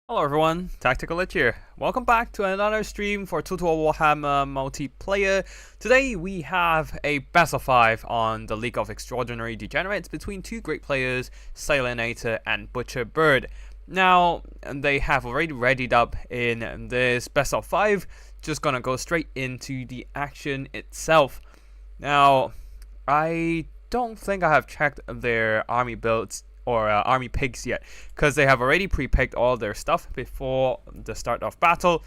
Hello everyone, Tactical Lich here. Welcome back to another stream for Total Warhammer multiplayer. Today we have a best of 5 on the League of Extraordinary Degenerates between two great players, Sailinator and Butcherbird. Now, they have already readied up in this best of 5, just gonna go straight into the action itself. Now, I don't think I have checked their army builds or army picks yet, because they have already pre-picked all their stuff before the start of battle,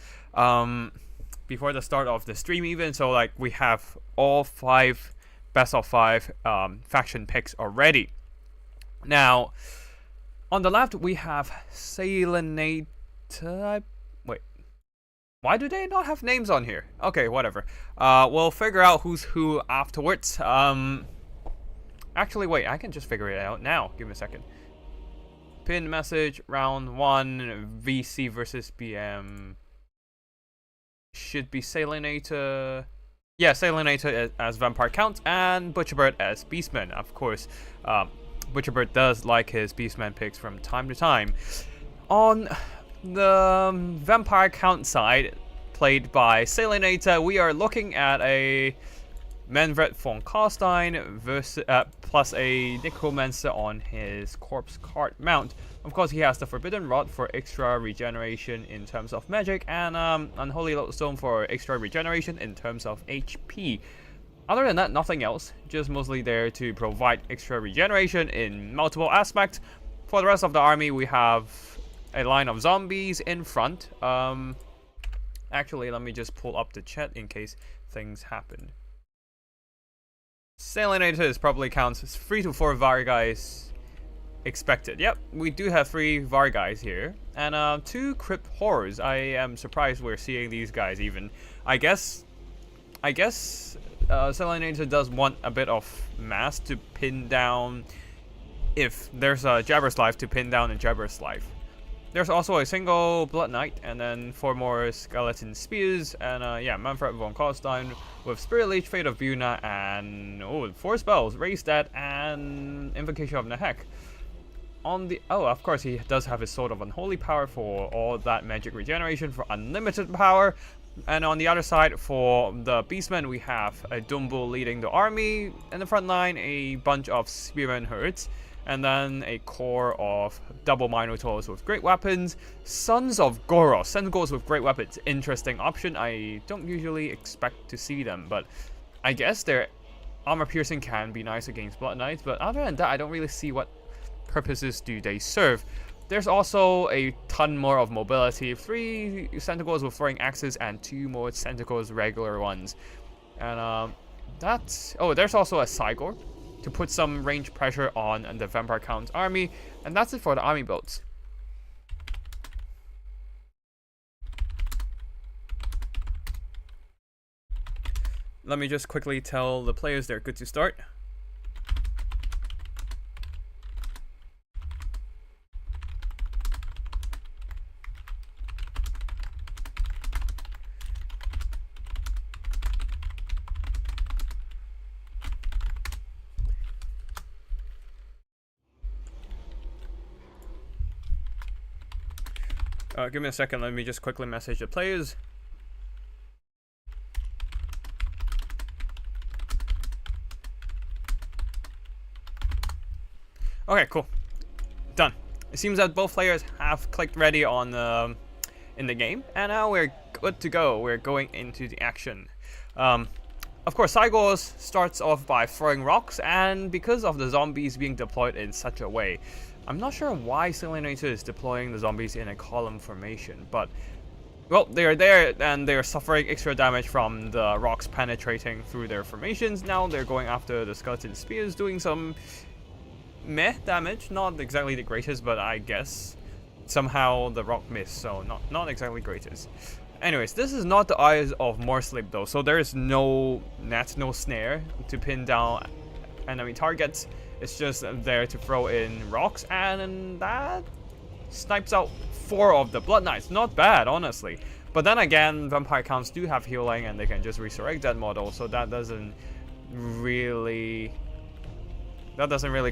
before the start of the stream even. So like we have all 5 best of 5 faction picks already. Now on the left we have Salinator. Wait, why do they not have names on here? Okay, whatever. We'll figure out who's who afterwards. Actually, wait, I can just figure it out now. Give me a second. Pin message, round 1, VC versus BM. Should be Sailinator. Yeah, Sailinator as Vampire Count and Butcherbird as Beastman. Of course, Butcherbird does like his Beastman picks from time to time. On the Vampire Count side, played by Sailinator, we are looking at a Manfred von Karstein versus, plus a Necromancer on his Corpse Card mount. Of course, he has the Forbidden Rod for extra regeneration in terms of magic, and Unholy Lodestone for extra regeneration in terms of HP. Other than that, nothing else. Just mostly there to provide extra regeneration in multiple aspects. For the rest of the army, we have a line of zombies in front. Actually, let me just pull up the chat in case things happen. Salinator is probably counts as 3 to 4 Varguys expected. Yep, we do have 3 Varguys here. And 2 Crypt Horrors. I am surprised we're seeing these guys even. I guess Salinator does want a bit of mass to pin down if there's a Jabber's Life, to pin down a Jabber's Life. There's also a single Blood Knight, and then 4 more Skeleton Spears, and yeah, Manfred von Karstein with Spirit Leech, Fate of Buna, and 4 spells, Raise That, and Invocation of Nehek. On the of course he does have his Sword of Unholy Power for all that magic regeneration for unlimited power. And on the other side, for the Beastmen, we have a Dumbo leading the army. In the front line, a bunch of Spearmen herds. And then a core of double Minotaurs with great weapons. Sons of Goros. Centaurs with great weapons. Interesting option. I don't usually expect to see them, but I guess their armor piercing can be nice against Blood Knights. But other than that, I don't really see what purposes do they serve. There's also a ton more of mobility. 3 Centaurs with throwing axes and 2 more Centaurs regular ones. And that's... oh, there's also a Cygor to put some range pressure on the Vampire Count's army. And that's it for the army builds. Let me just quickly tell the players they're good to start. Give me a second, let me just quickly message the players. Okay, cool. Done. It seems that both players have clicked ready on in the game, and now we're good to go. We're going into the action. Of course, Cygors starts off by throwing rocks, and because of the zombies being deployed in such a way, I'm not sure why Salinator is deploying the zombies in a column formation, but, well, they're there and they're suffering extra damage from the rocks penetrating through their formations. Now they're going after the Skeleton Spears, doing some meh damage. Not exactly the greatest, but I guess somehow the rock missed, so not exactly greatest. Anyways, this is not the Eyes of Morsleep though, so there is no net, no snare to pin down enemy targets. It's just there to throw in rocks, and that snipes out 4 of the Blood Knights. Not bad, honestly. But then again, Vampire Counts do have healing, and they can just resurrect that model, so that doesn't really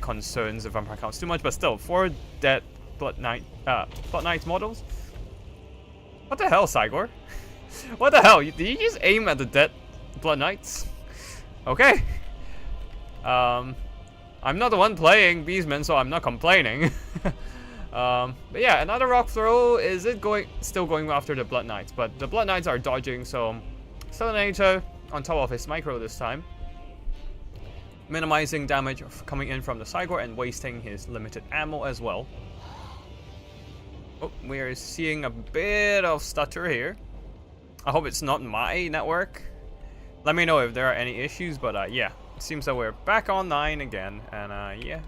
concern the Vampire Counts too much. But still, 4 dead Blood Knight models, What the hell, Cygor? What the hell? Did you just aim at the dead Blood Knights? Okay. I'm not the one playing Beastman, so I'm not complaining. But yeah, another rock throw. Is it still going after the Blood Knights? But the Blood Knights are dodging, so Salinator on top of his micro this time, minimizing damage coming in from the Cygor and wasting his limited ammo as well. Oh, we are seeing a bit of stutter here. I hope it's not my network. Let me know if there are any issues, but yeah, it seems that we're back online again, and yeah.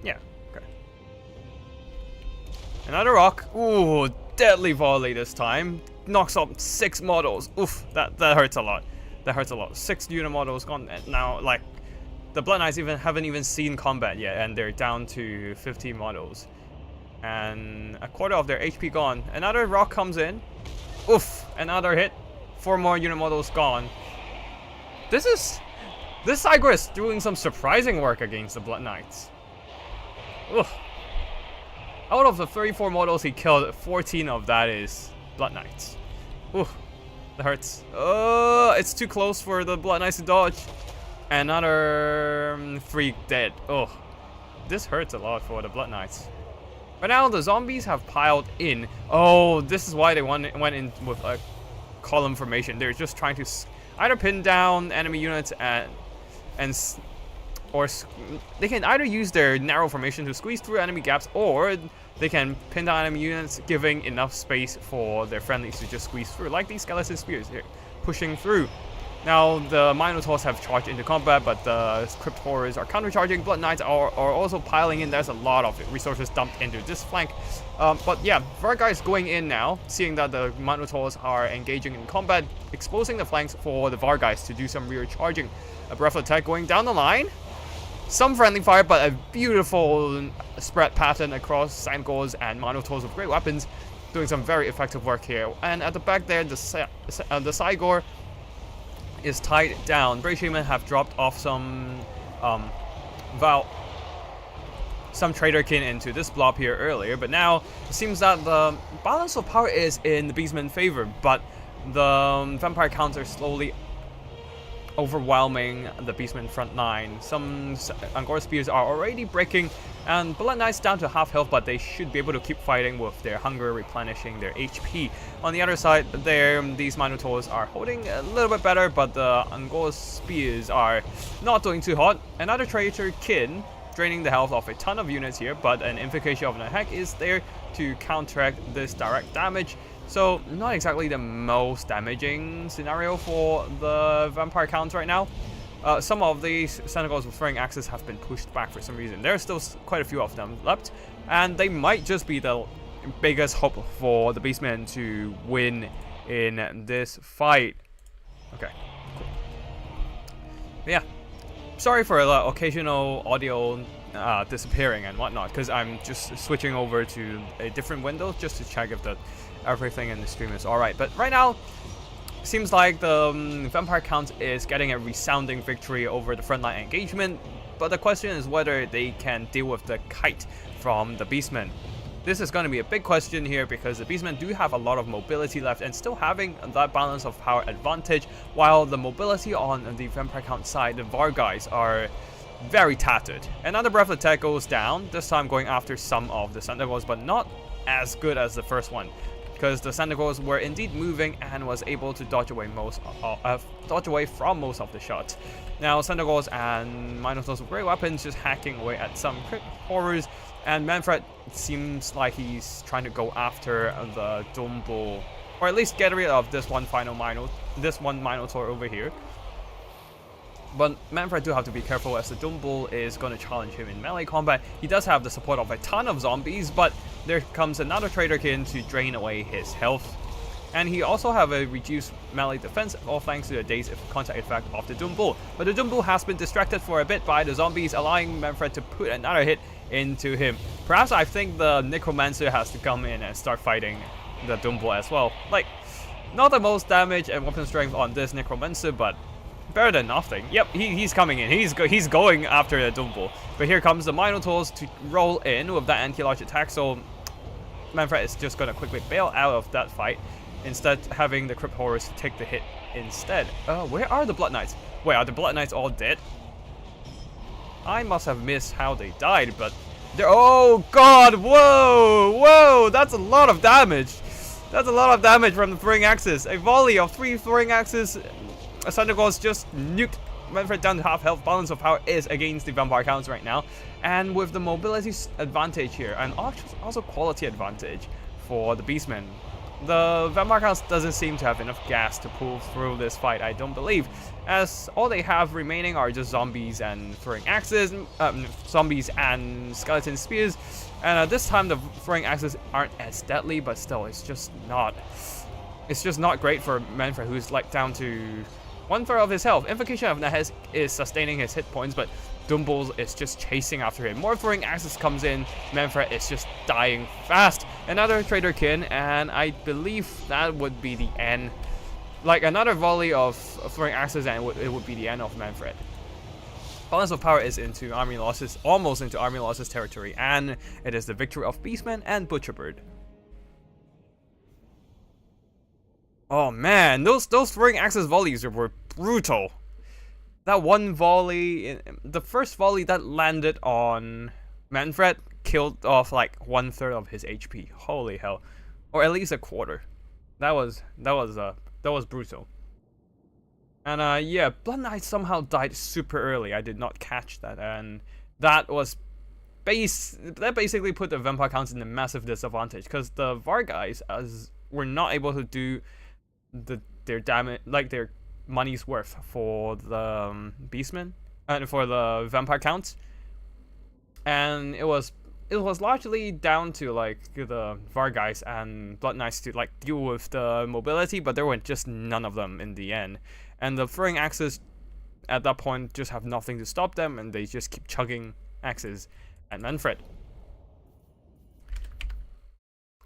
Yeah, okay. Another rock. Ooh, deadly volley this time. Knocks up 6 models. Oof, that hurts a lot. That hurts a lot. 6 unit models gone now. Like, the Blood Knights haven't even seen combat yet, and they're down to 50 models. And a quarter of their HP gone. Another rock comes in. Oof, another hit. 4 more unit models gone. This Cygor is doing some surprising work against the Blood Knights. Oof. Out of the 34 models he killed, 14 of that is Blood Knights. Oof, that hurts. It's too close for the Blood Knights to dodge. Another 3 dead. Oh, this hurts a lot for the Blood Knights. But now the zombies have piled in. Oh, this is why they went in with a column formation. They're just trying to either pin down enemy units or they can either use their narrow formation to squeeze through enemy gaps, or they can pin down enemy units, giving enough space for their friendlies to just squeeze through, like these skeleton spears here, pushing through. Now the Minotaurs have charged into combat, but the Crypt Horrors are countercharging. Blood Knights are also piling in. There's a lot of resources dumped into this flank. But yeah, Varga is going in now, seeing that the Minotaurs are engaging in combat, exposing the flanks for the Vargas to do some rear charging. A breath attack going down the line. Some friendly fire, but a beautiful spread pattern across Sandgors and Minotaurs with great weapons, doing some very effective work here. And at the back there, the Cygor is tied down. Brave Shaman have dropped off some Traderkin into this blob here earlier, but now it seems that the balance of power is in the Beastman's favor, but the Vampire counter slowly overwhelming the Beastman front line. Some Angora spears are already breaking, and Blood Knights down to half health, but they should be able to keep fighting with their hunger replenishing their HP. On the other side there, these Minotaurs are holding a little bit better, but the Angora spears are not doing too hot. Another Traderkin draining the health of a ton of units here, but an Invocation of Nahek is there to counteract this direct damage. So, not exactly the most damaging scenario for the Vampire counts right now. Some of these Senegals with throwing axes have been pushed back for some reason. There's still quite a few of them left, and they might just be the biggest hope for the Beastmen to win in this fight. Okay, cool. But yeah, sorry for the occasional audio disappearing and whatnot, because I'm just switching over to a different window just to check if everything in the stream is alright. But right now, seems like the Vampire Count is getting a resounding victory over the frontline engagement, but the question is whether they can deal with the kite from the Beastmen. This is going to be a big question here, because the Beastmen do have a lot of mobility left and still having that balance of power advantage, while the mobility on the Vampire Count side, the Vargas, are very tattered. Another breath attack goes down, this time going after some of the Sentinels, but not as good as the first one, because the Sentinels were indeed moving and was able to dodge away from most of the shots. Now Sentinels and Minotaurs with great weapons just hacking away at some Crypt Horrors, and Manfred seems like he's trying to go after the Doom Bull, or at least get rid of this one Minotaur over here. But Manfred do have to be careful, as the Doom Bull is going to challenge him in melee combat. He does have the support of a ton of zombies, but there comes another Traderkin to drain away his health. And he also have a reduced melee defense, all thanks to the dazed contact effect of the Doom Bull. But the Doom Bull has been distracted for a bit by the zombies, allowing Manfred to put another hit into him. Perhaps I think the Necromancer has to come in and start fighting the Doom Bull as well. Like, not the most damage and weapon strength on this Necromancer, but better than nothing. Yep, he's coming in. He's going after the Doom Bull. But here comes the Minotaurs to roll in with that anti-large attack. So Manfred is just gonna quickly bail out of that fight, instead having the Crypt Horrors to take the hit instead. Where are the Blood Knights? Wait, are the Blood Knights all dead? I must have missed how they died, but they're— oh god, whoa, that's a lot of damage. That's a lot of damage from the throwing axes. A volley of 3 throwing axes. Thundergor's just nuked Manfred down to half health. Balance of power is against the vampire counts right now, and with the mobility advantage here, and also quality advantage for the beastmen, the vampire counts doesn't seem to have enough gas to pull through this fight, I don't believe, as all they have remaining are just zombies and throwing axes, zombies and skeleton spears, and this time the throwing axes aren't as deadly, but still, it's just not great for Manfred, who's like down to 1/3 of his health. Invocation of Nehes is sustaining his hit points, but Dumbles is just chasing after him. More throwing axes comes in. Manfred is just dying fast. Another Trader Kin, and I believe that would be the end. Like another volley of throwing axes, and it would be the end of Manfred. Balance of power is into army losses, almost into army losses territory, and it is the victory of Beastman and Butcherbird. Oh man, those throwing axes volleys were brutal. That one volley, the first volley that landed on Manfred, killed off like 1/3 of his HP. Holy hell, or at least a quarter. That was brutal. And yeah, Blood Knight somehow died super early. I did not catch that, and that basically put the vampire counts in a massive disadvantage, because the Var guys were not able to do their damage, like their money's worth for the beastmen and for the vampire counts, and it was largely down to like the Var guys and Blood Knights to like deal with the mobility, but there were just none of them in the end, and the throwing axes at that point just have nothing to stop them, and they just keep chugging axes at Manfred.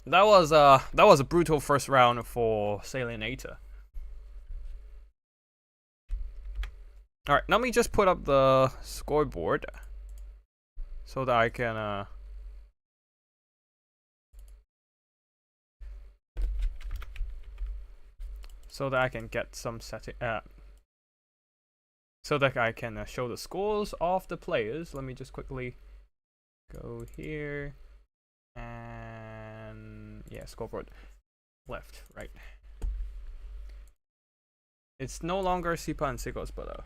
That was a brutal first round for Sailinator. Alright, let me just put up the scoreboard so that I can get some setting, so that I can show the scores of the players. Let me just quickly go here, and yeah, scoreboard left, right. It's no longer Sipa and Sigos, but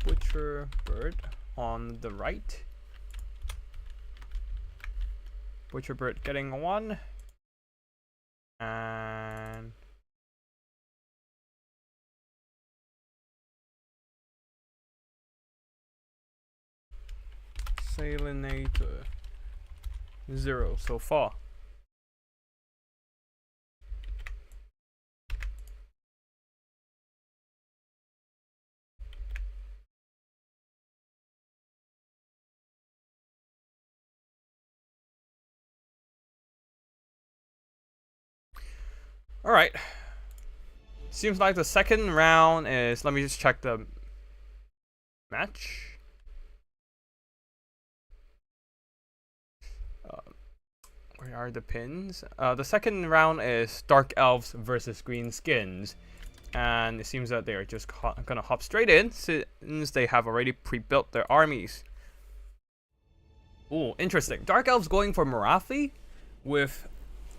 Butcherbird on the right. Butcherbird getting 1, and Sailinator 0 so far. Alright. Seems like the second round is... let me just check the match. Where are the pins? The second round is Dark Elves versus Greenskins. And it seems that they are just gonna hop straight in, since they have already pre-built their armies. Ooh, interesting. Dark Elves going for Morathi with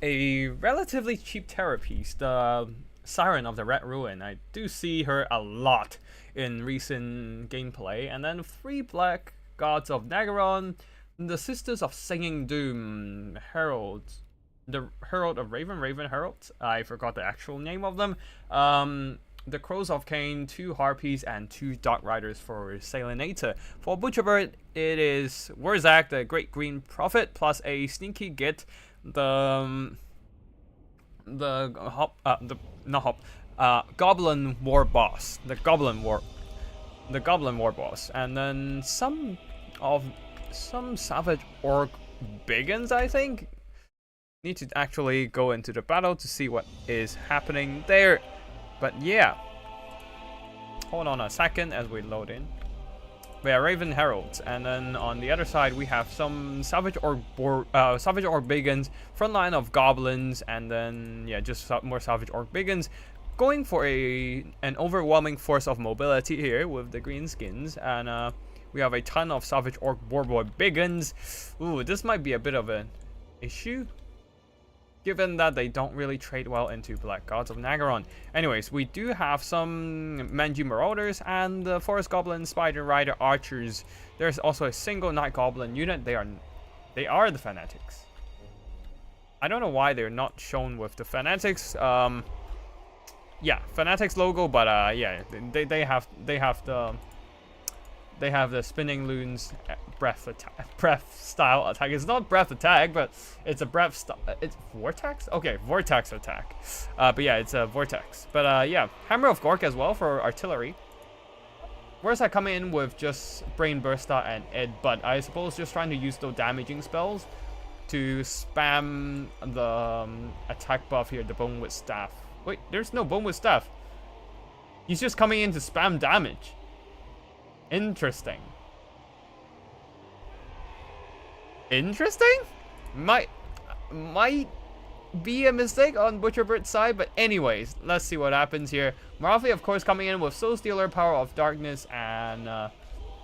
a relatively cheap terror piece, the Siren of the Red Ruin. I do see her a lot in recent gameplay. And then 3 Black Gods of Nagaron, the Sisters of Singing Doom, Heralds, the Herald of Raven Heralds, I forgot the actual name of them, the Crows of Cain, 2 Harpies, and 2 Dark Riders for Sailinator. For Butcherbird, it is Wurzak, the Great Green Prophet, plus a sneaky git, the Goblin War Boss, the Goblin War Boss, and then some Savage Orc Biggins, I think. Need to actually go into the battle to see what is happening there. But yeah, hold on a second as we load in. We have Raven Heralds, and then on the other side we have some Savage Orc Biggins, front line of Goblins, and then yeah, just more Savage Orc Biggins, going for an overwhelming force of mobility here with the Greenskins, and we have a ton of Savage Orc Warboy Biggins. Ooh, this might be a bit of an issue, given that they don't really trade well into Black Gods of Nagaron. Anyways, we do have some Manji Marauders and the Forest Goblin, Spider Rider Archers. There's also a single Night Goblin unit. They are the Fanatics. I don't know why they're not shown with the Fanatics. Yeah, Fanatics logo, but yeah, they have the Spinning Loons breath style attack. It's not breath attack, but it's a breath style. It's vortex? Okay, vortex attack. But yeah, it's a vortex. But yeah, Hammer of Gork as well for artillery. Where's that coming in with just Brain Burster and Ed, but I suppose just trying to use those damaging spells to spam the attack buff here, the Bone with Staff. Wait, there's no Bone with Staff. He's just coming in to spam damage. Interesting. Interesting? Might be a mistake on Butcherbird's side, but anyways, let's see what happens here. Marathi, of course, coming in with Soul Stealer, Power of Darkness, and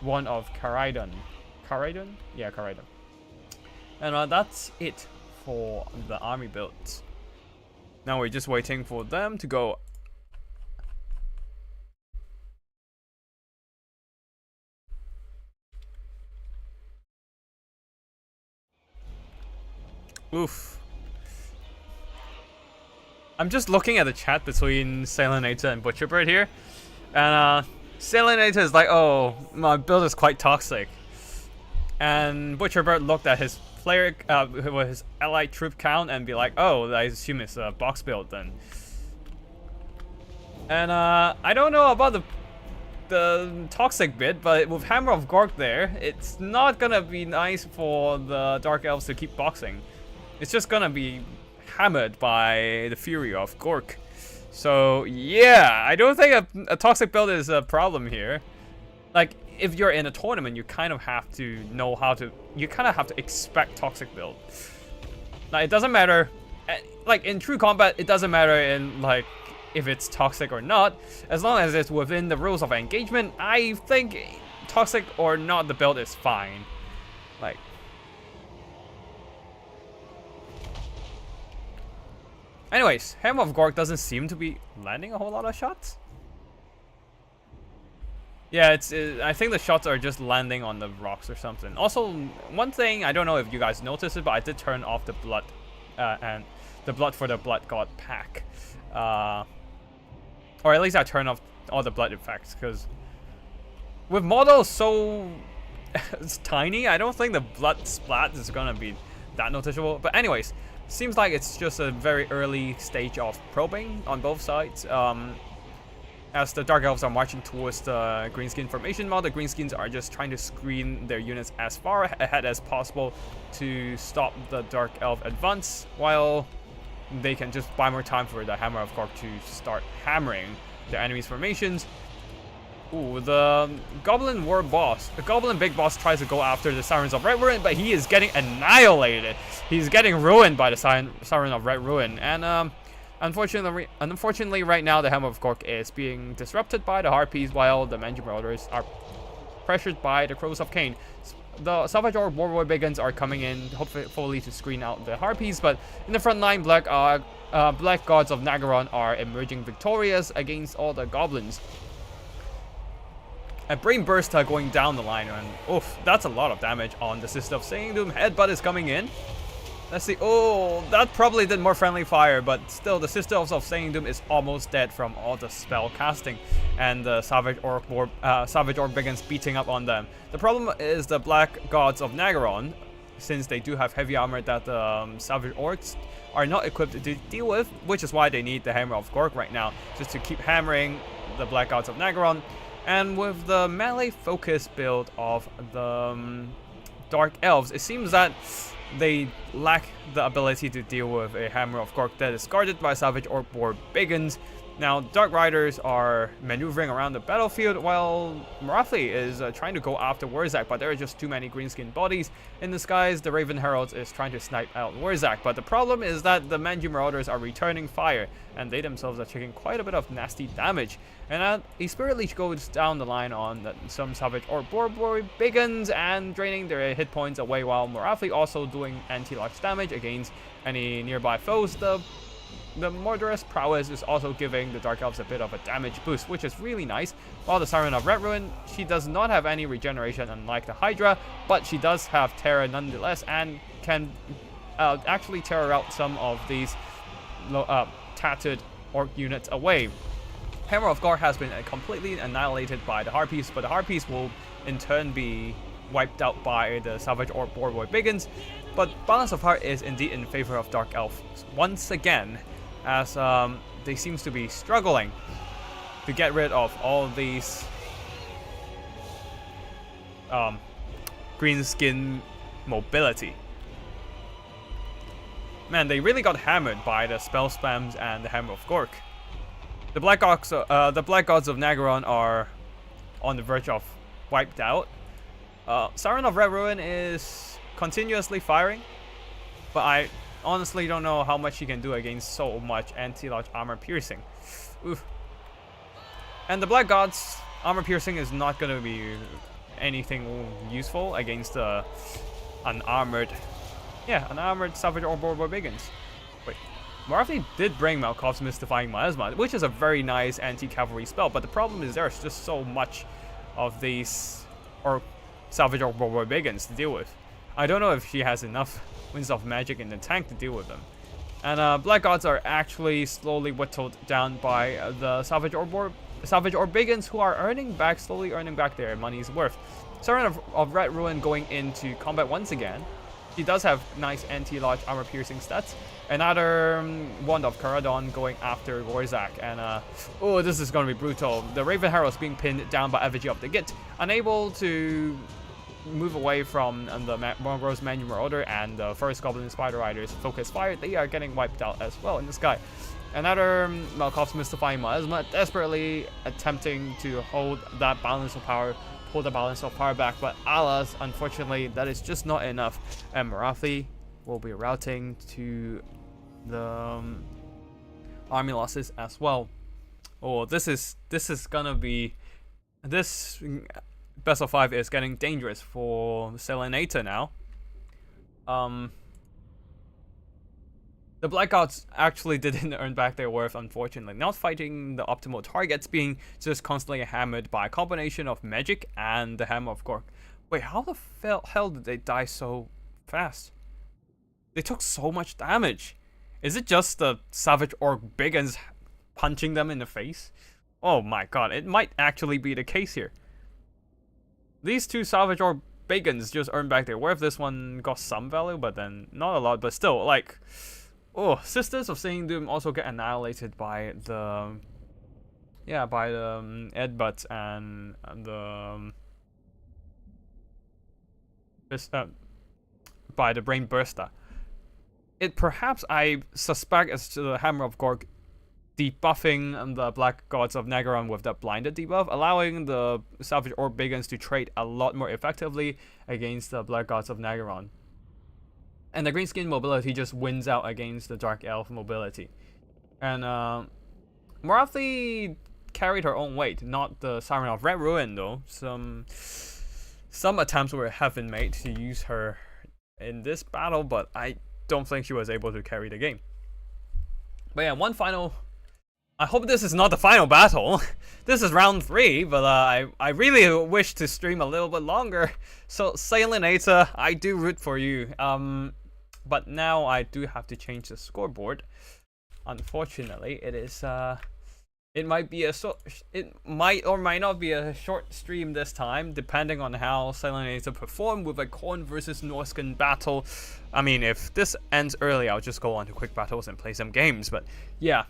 one of Karidon. Karidon? Yeah, Karidon. And that's it for the army builds. Now we're just waiting for them to go. Oof. I'm just looking at the chat between Sailinator and Butcherbird here. And Sailinator is like, oh, my build is quite toxic. And Butcherbird looked at his player, with his allied troop count and be like, oh, I assume it's a box build then. And I don't know about the toxic bit, but with Hammer of Gork there, it's not gonna be nice for the Dark Elves to keep boxing. It's just gonna be hammered by the fury of Gork. So yeah, I don't think a toxic build is a problem here. Like, if you're in a tournament, you kind of have to know how to, you kind of have to expect toxic build. Like, it doesn't matter, like in true combat, it doesn't matter in like if it's toxic or not, as long as it's within the rules of engagement. I think toxic or not, the build is fine. Like, anyways, Hammer of Gork doesn't seem to be landing a whole lot of shots. Yeah, I think the shots are just landing on the rocks or something. Also, one thing, I don't know if you guys noticed it, but I did turn off the blood and the blood for the Blood God pack. Or at least I turned off all the blood effects, because with models so it's tiny, I don't think the blood splat is gonna be that noticeable. But anyways, seems like it's just a very early stage of probing on both sides. As the Dark Elves are marching towards the Greenskin formation model, the Greenskins are just trying to screen their units as far ahead as possible to stop the Dark Elf advance, while they can just buy more time for the Hammer of Gork to start hammering the enemy's formations. Ooh, the Goblin War Boss, the Goblin Big Boss tries to go after the Sirens of Red Ruin, but he is getting annihilated. He's getting ruined by the Siren of Red Ruin, and Unfortunately, right now the Hammer of Gork is being disrupted by the Harpies, while the Manji Marauders are pressured by the Crows of Khorne. The Savage Orc Warboy Biggins are coming in, hopefully to screen out the Harpies, but in the front line, Black Gods of Nagaron are emerging victorious against all the Goblins. A Brain Burster going down the line, and oof, that's a lot of damage on the Sister of Singing Doom. Headbutt is coming in. Let's see. Oh, that probably did more friendly fire, but still, the Sister of Singing Doom is almost dead from all the spell casting, and the Savage Orc Biggins beating up on them. The problem is the Black Gods of Nagaron, since they do have heavy armor that the Savage Orcs are not equipped to deal with, which is why they need the Hammer of Gork right now, just to keep hammering the Black Gods of Nagaron. And with the melee focus build of the Dark Elves, it seems that they lack the ability to deal with a Hammer of Gork that is guarded by Savage Orc War Biggins. Now, Dark Riders are maneuvering around the battlefield while Marathi is trying to go after Warzak, but there are just too many greenskin bodies in the skies. The Raven Herald is trying to snipe out Warzak, but the problem is that the Manji Marauders are returning fire, and they themselves are taking quite a bit of nasty damage. And a Spirit Leech goes down the line on some Savage or Borbor Biggins and draining their hit points away, while Marathi also doing anti-launch damage against any nearby foes. The Murderous Prowess is also giving the Dark Elves a bit of a damage boost, which is really nice. While the Siren of Red Ruin, she does not have any regeneration unlike the Hydra, but she does have Terra nonetheless and can actually tear out some of these tattered Orc units away. Hammer of God has been completely annihilated by the Harpies, but the Harpies will in turn be wiped out by the Savage or Borbor Biggins. But Balance of Heart is indeed in favor of Dark Elves once again, as they seems to be struggling to get rid of all these greenskin mobility. Man, they really got hammered by the spell spams and the Hammer of Gork. The Black Gods of Nagaron are on the verge of wiped out. Siren of Red Ruin is continuously firing, but I honestly don't know how much he can do against so much anti-launch armor piercing. Oof. And the Black Gods armor piercing is not going to be anything useful against the unarmored Savage or Borbor Biggins. Wait, Marathi did bring Malkov's Mystifying Miasma, which is a very nice anti-cavalry spell, but the problem is there's just so much of these Savage or Borbor Biggins to deal with. I don't know if she has enough Winds of Magic in the tank to deal with them. And Black Gods are actually slowly whittled down by the Savage or Biggins, who are slowly earning back their money's worth. Siren of Red Ruin going into combat once again. She does have nice anti-launch armor piercing stats. Another Wand of Caradon going after Warzak, and oh, this is going to be brutal. The Raven Herald is being pinned down by Effigy of the Git, unable to move away from the Mongrose Manji Marauder and the first Goblin Spider Riders Focus Fire. They are getting wiped out as well in the sky. Another Malkov's Mystifying Miasma desperately attempting to hold that balance of power, pull the balance of power back, but alas, unfortunately, that is just not enough. And Marathi will be routing to the army losses as well. Oh, this is gonna be Best of 5 is getting dangerous for Salinator now. The Black Gods actually didn't earn back their worth, unfortunately. Not fighting the optimal targets, being just constantly hammered by a combination of magic and the Hammer of Gork. Wait, how the hell did they die so fast? They took so much damage. Is it just the Savage Orc Biggins punching them in the face? Oh my god, it might actually be the case here. These two Savage Orc Biggins just earned back their worth. This one got some value, but then not a lot, but still, like, oh, Sisters of Seeing Doom also get annihilated by the Edbutt and the by the Brain Burster. It perhaps, I suspect, is to the Hammer of Gork debuffing the Black Gods of Nagaron with that blinded debuff, allowing the Savage Orc Biggins to trade a lot more effectively against the Black Gods of Nagaron. And the Greenskin mobility just wins out against the Dark Elf mobility. And Marathi carried her own weight, not the Siren of Red Ruin though. Some attempts have been made to use her in this battle, but I don't think she was able to carry the game. But yeah, one final. I hope this is not the final battle. This is round 3, but I really wish to stream a little bit longer. So Sailinator, I do root for you. But now I do have to change the scoreboard. Unfortunately, it is it might or might not be a short stream this time, depending on how Salinator perform with a Khorne versus Norscan battle. I mean, if this ends early, I'll just go on to quick battles and play some games. But yeah.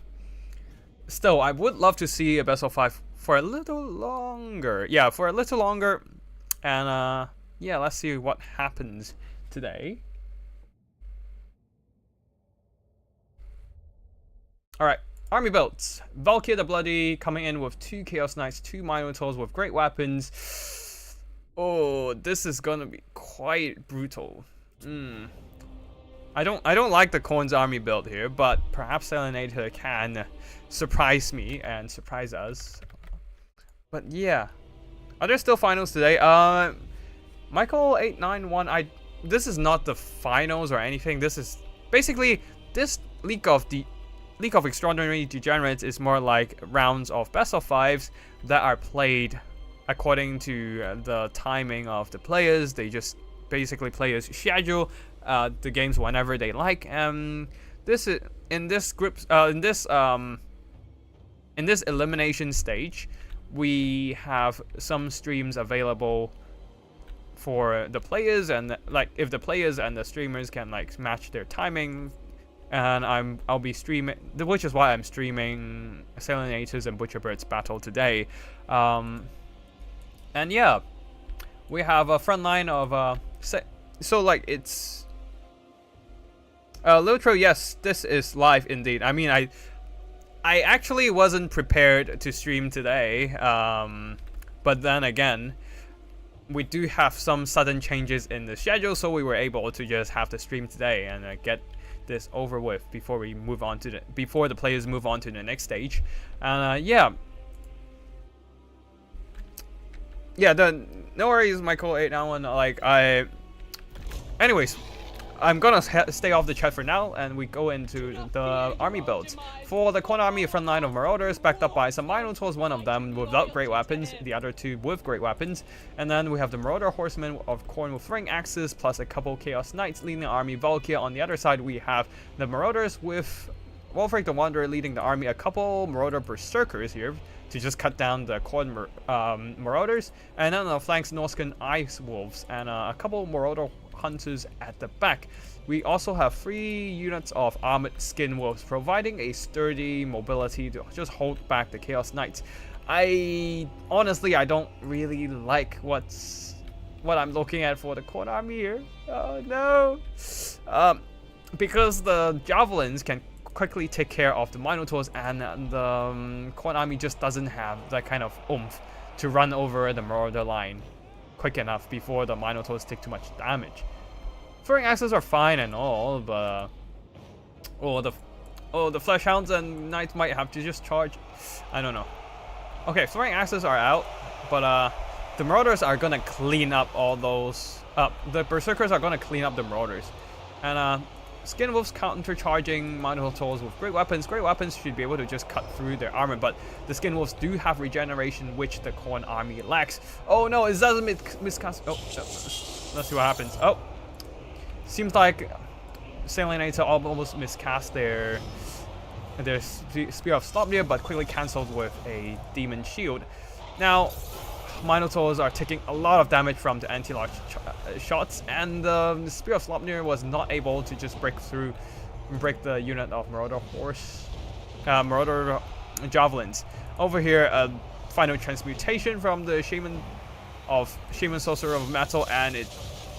Still, I would love to see a best of 5 for a little longer. Yeah, for a little longer. And yeah, let's see what happens today. Alright, Army builds. Valkyr the Bloody coming in with 2 Chaos Knights, 2 Minotaurs with great weapons. Oh, this is gonna be quite brutal. I don't like the Khorne's army build here, but perhaps Salinator can surprise me and surprise us. But yeah, are there still finals today? Michael 891. This is not the finals or anything. This is basically this League of Extraordinary Degenerates is more like rounds of best of fives that are played according to the timing of the players. They just basically players schedule the games whenever they like. This is in this group in this elimination stage, we have some streams available for the players, and like if the players and the streamers can like match their timing, and I'll be streaming, which is why I'm streaming Sailinator's and Butcherbird's battle today. And yeah, we have a front line of so like it's Lotro. Yes, this is live indeed. I mean, I actually wasn't prepared to stream today, but then again, we do have some sudden changes in the schedule, so we were able to just have the stream today and get this over with before we move on to before the players move on to the next stage. And yeah, no worries, Michael 891. Like anyways, I'm gonna stay off the chat for now, and we go into the army builds. For the Khorne army, a front line of Marauders backed up by some Minotaurs, one of them without great weapons, the other 2 with great weapons. And then we have the Marauder Horsemen of Khorne with throwing axes, plus a couple Chaos Knights leading the army. Valkyr on the other side, we have the Marauders with Wolfric the Wanderer leading the army, a couple Marauder Berserkers here to just cut down the Khorne Marauders, and then on the flanks, Norscan Ice Wolves, and a couple Marauder Hunters at the back. We also have 3 units of armored skin wolves, providing a sturdy mobility to just hold back the Chaos Knights. Honestly, I don't really like what I'm looking at for the Khorne army here. Oh no, because the javelins can quickly take care of the Minotaurs, and the Khorne army just doesn't have that kind of oomph to run over the Marauder line quick enough before the Minotaurs take too much damage. Throwing axes are fine and all, but the Flesh Hounds and Knights might have to just charge. I don't know. Okay, throwing axes are out, but the Marauders are gonna clean up all those. The Berserkers are gonna clean up the Marauders, and Skin Wolves counter-charging Minotaurs with great weapons. Great weapons should be able to just cut through their armor, but the Skin Wolves do have regeneration, which the Khorne army lacks. Oh no, it doesn't miscast. Oh, let's see what happens. Oh, seems like Sailinator almost miscast their Spear of Slopnir, but quickly cancelled with a Demon Shield. Now, Minotaurs are taking a lot of damage from the anti-large shots, and the Spear of Slopnir was not able to just break the unit of Marauder Javelins. Over here, a final transmutation from the Shaman Sorcerer of Metal, and it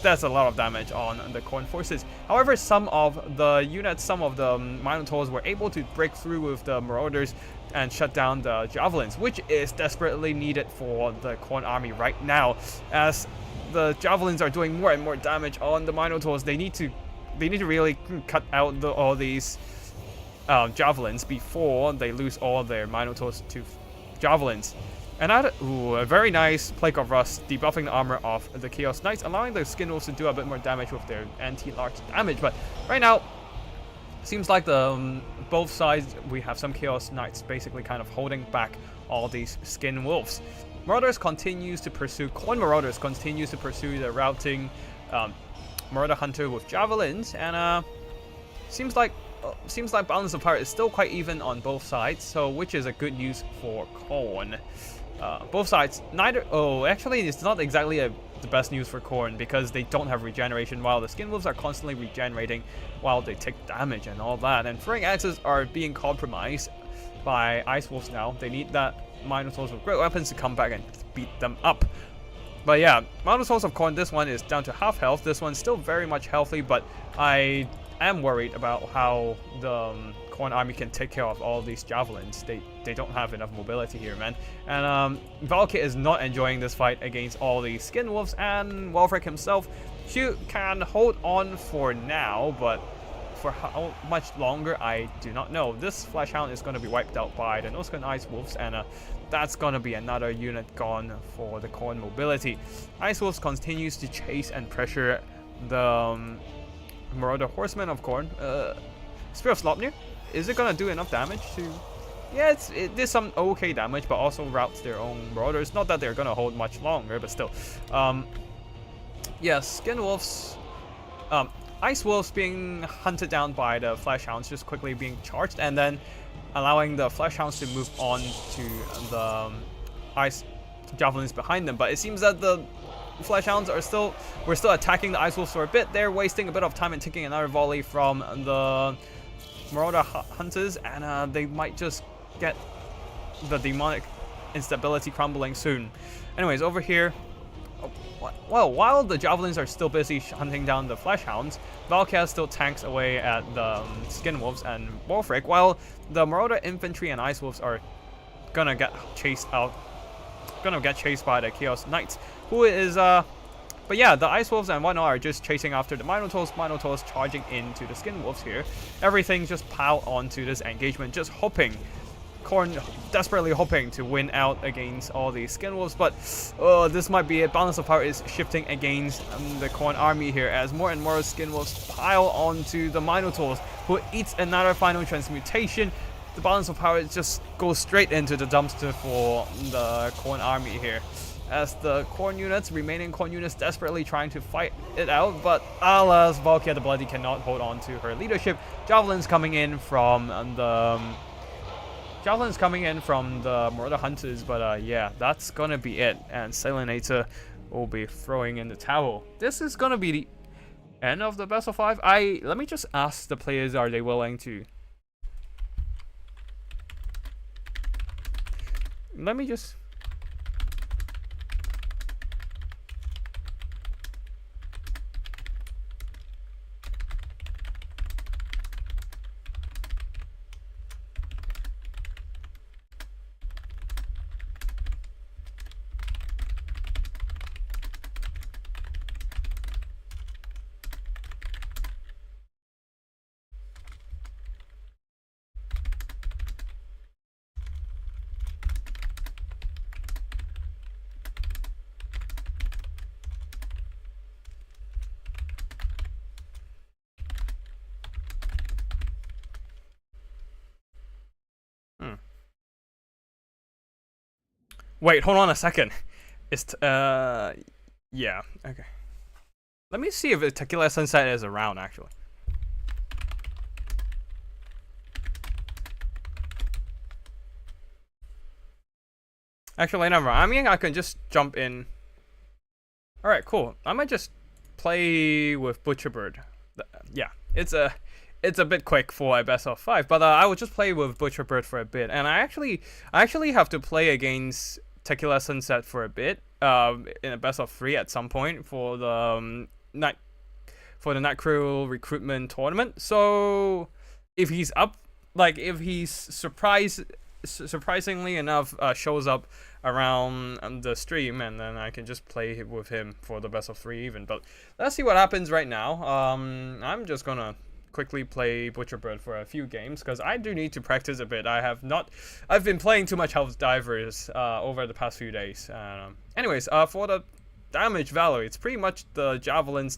does a lot of damage on the Khorne forces. However, some of the Minotaurs were able to break through with the Marauders and shut down the Javelins, which is desperately needed for the Khorne army right now, as the Javelins are doing more and more damage on the Minotaurs. They need to really cut out all these Javelins before they lose all their Minotaurs to Javelins. And a very nice Plague of Rust, debuffing the armor of the Chaos Knights, allowing the Skin Wolves to do a bit more damage with their anti-large damage. But right now, seems like both sides, we have some Chaos Knights basically kind of holding back all these Skin Wolves. Marauders continues to pursue, Khorne Marauders continues to pursue the routing Marauder Hunter with Javelins, and seems like balance of power is still quite even on both sides, so which is a good news for Khorne. Both sides, actually it's not exactly the best news for Khorne, because they don't have regeneration, while the Skin Wolves are constantly regenerating while they take damage and all that. And throwing axes are being compromised by Ice Wolves now. They need that Minotaurs with great weapons to come back and beat them up. But yeah, Minotaurs of Khorne, this one is down to half health. This one's still very much healthy, but I am worried about how the Khorne army can take care of all these javelins. They don't have enough mobility here, man. And Valkyr is not enjoying this fight against all these skin wolves, and Wolfric himself, she can hold on for now, but for how much longer, I do not know. This Flash Hound is going to be wiped out by the Norsca and Ice Wolves, and that's going to be another unit gone for the Khorne mobility. Ice Wolves continues to chase and pressure the Marauder Horsemen of Khorne. Spear of Slopnir, is it going to do enough damage to... Yeah, it did some okay damage, but also routes their own Marauders. Not that they're going to hold much longer, but still. Yeah, Skin Wolves... Ice Wolves being hunted down by the Flash Hounds, just quickly being charged, and then allowing the Flash Hounds to move on to the Ice Javelins behind them. But it seems that the Flash Hounds are still attacking the Ice Wolves for a bit. They're wasting a bit of time and taking another volley from the Marauder Hunters, and they might just get the demonic instability crumbling soon. Anyways, over here, well, while the Javelins are still busy hunting down the Flash Hounds, Valkyr still tanks away at the Skin Wolves and Wolfric, while the Marauder Infantry and Ice Wolves are gonna get chased by the Chaos Knights, who is, but yeah, the Ice Wolves and whatnot are just chasing after the Minotaurs charging into the Skin Wolves here. Everything just piled onto this engagement, just hoping, Khorne desperately hoping to win out against all these Skin Wolves, but this might be it. Balance of power is shifting against the Khorne army here as more and more Skin Wolves pile onto the Minotaurs, who eats another final transmutation. The balance of power just goes straight into the dumpster for the Khorne army here, as the remaining Khorne units desperately trying to fight it out, but alas, Valkyr the Bloody cannot hold on to her leadership. Javelins coming in from the Marauder Hunters, but yeah, that's gonna be it, and Sailinator will be throwing in the towel. This is gonna be the end of the best of 5. Let me just ask the players, are they willing to... Let me just... Wait, hold on a second. It's, yeah, okay. Let me see if the Tequila Sunset is around, actually. Actually, never mind. I mean, I can just jump in. Alright, cool. I might just play with Butcherbird. Yeah, it's a bit quick for a best of 5, but I will just play with Butcherbird for a bit. And I actually have to play against Tequila Sunset for a bit, in a best of 3 at some point for the Night Crew recruitment tournament. So if he's up, like if he's surprisingly enough shows up around the stream, and then I can just play with him for the best of 3 even. But let's see what happens right now. I'm just gonna quickly play Butcherbird for a few games, because I do need to practice a bit. I've been playing too much Health Divers over the past few days. Anyways, for the damage value, it's pretty much the Javelins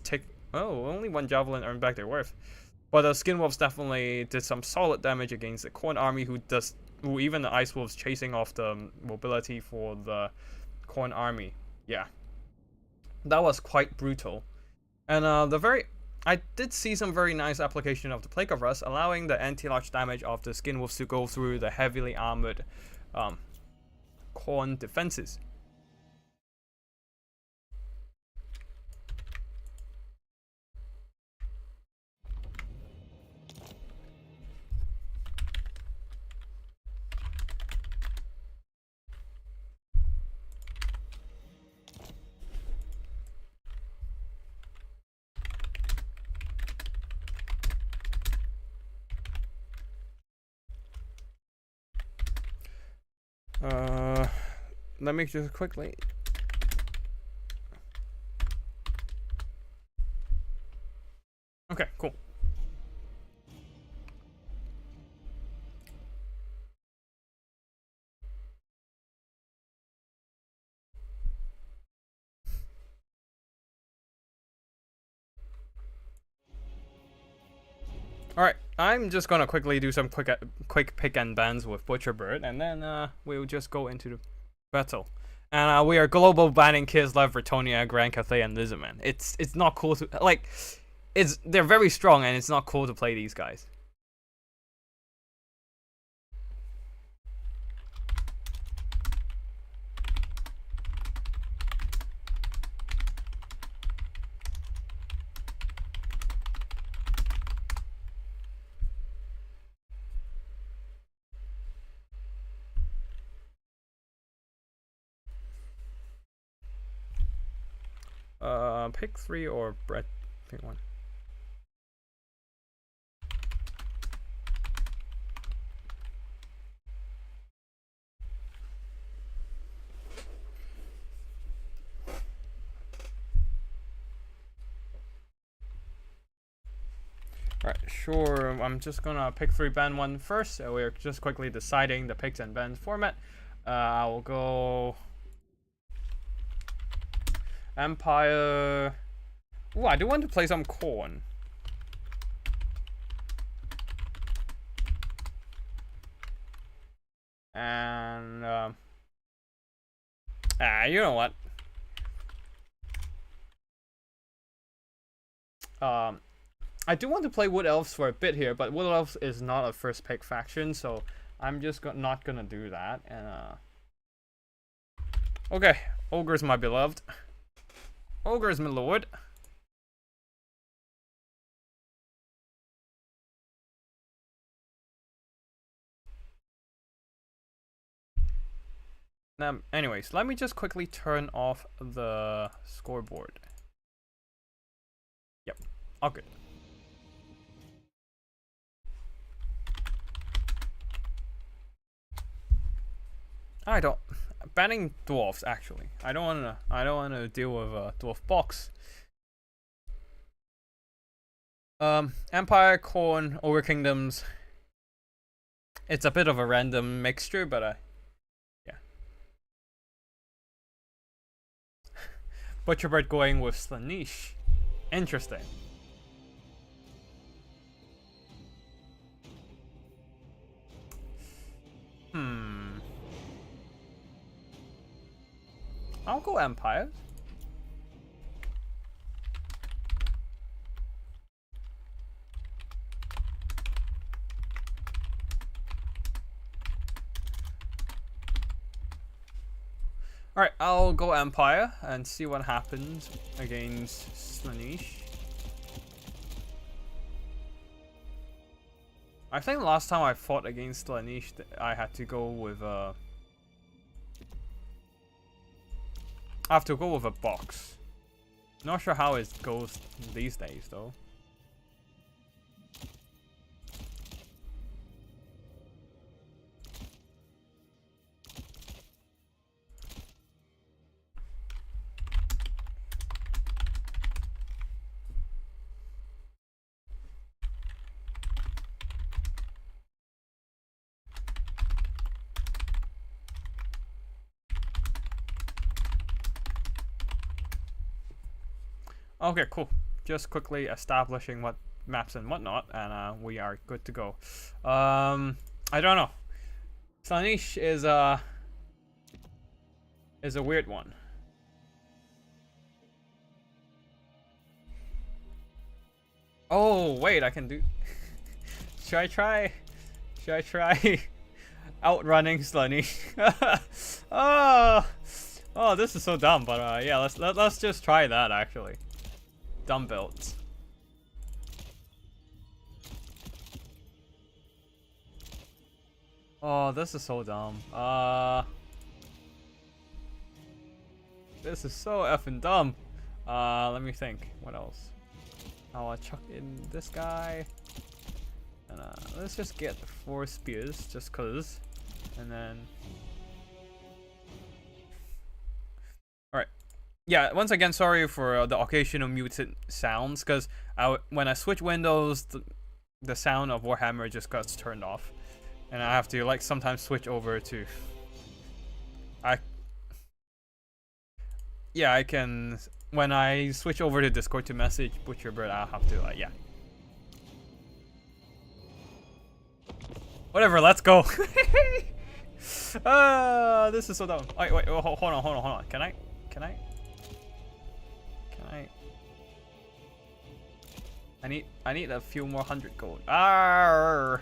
only one Javelin earned back their worth. But the Skin Wolves definitely did some solid damage against the Khorne army, who even the Ice Wolves chasing off the mobility for the Khorne army. Yeah, that was quite brutal. And I did see some very nice application of the Plague of Rust, allowing the anti-large damage of the Skin Wolves to go through the heavily armored Khorne defenses. let me just quickly. Okay, cool. Alright, I'm just gonna quickly do some quick pick and bans with Butcherbird, and then we'll just go into the battle. And we are global banning Kislev, Retonia, Grand Cathay, and Lizardman. It's not cool to like. They're very strong, and it's not cool to play these guys. Pick 3 or Brett. Pick 1. Alright, sure. I'm just gonna pick 3 ban 1 first. So we're just quickly deciding the picks and bans format. I will go Empire. Ooh, I do want to play some Khorne. And you know what? I do want to play Wood Elves for a bit here, but Wood Elves is not a first pick faction, so I'm just not gonna do that. And okay, Ogre's my beloved. Ogre's my lord. Now, anyways, let me just quickly turn off the scoreboard. Yep, all good. I don't banning dwarfs actually. I don't wanna deal with a dwarf box. Empire, Khorne, Ogre Kingdoms. It's a bit of a random mixture, but yeah. Butcherbird going with Slaanesh. Interesting. I'll go Empire. Alright, I'll go Empire and see what happens against Slaanesh. I think last time I fought against Slaanesh, I had to go with I have to go with a box. Not sure how it goes these days though. Okay, cool. Just quickly establishing what maps and whatnot, and we are good to go. I don't know. Slaanesh is a weird one. Oh wait, I can do. Should I try? Should I try outrunning Slaanesh? Oh, this is so dumb. But yeah, let's just try that actually. Dumb builds. Oh, this is so dumb. This is so effing dumb. Let me think. What else? I'll chuck in this guy. And let's just get 4 spears, just cause. And then Yeah, once again, sorry for the occasional muted sounds, because when I switch windows, the sound of Warhammer just gets turned off. And I have to, like, sometimes switch over to... Yeah, I can... When I switch over to Discord to message Butcherbird, I'll have to, like, yeah. Whatever, let's go. This is so dumb. Wait, hold on. Can I? I need a few more 100 gold. Arrgh.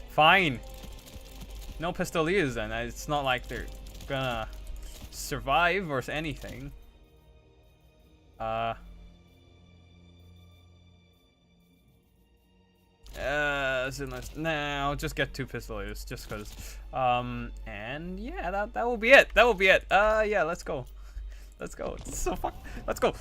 Fine. No pistoliers then. It's not like they're gonna survive or anything. I'll just get 2 pistoliers just cause. And yeah, that will be it. Yeah, let's go. It's so fun. Let's go.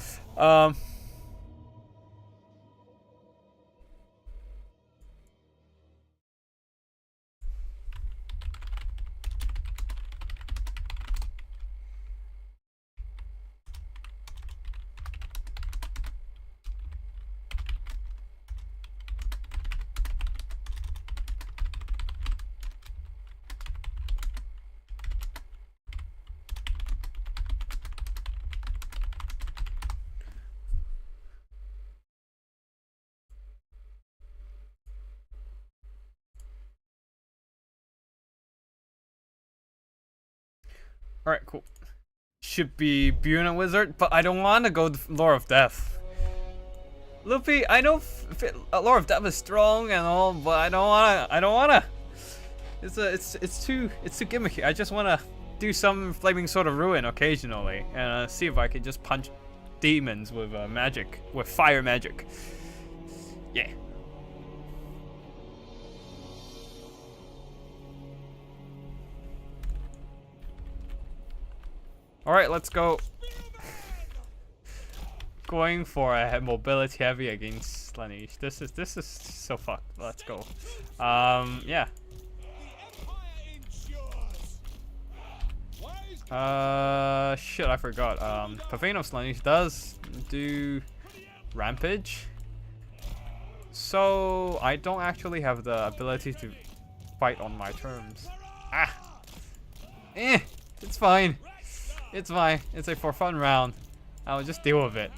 Alright, cool. Should be Buna Wizard, but I don't want to go Lore of Death. Luffy, I know Lore of Death is strong and all, but I don't wanna. It's too gimmicky. I just wanna do some Flaming Sword of Ruin occasionally and see if I can just punch demons with magic, with fire magic. Yeah. Alright, let's go. Going for a mobility heavy against Slaanesh. This is so fucked. Let's go. Yeah. Shit, I forgot. Pavane of Slaanesh does do Rampage. So I don't actually have the ability to fight on my terms. It's fine. It's fine. It's a for fun round. I'll just deal with it.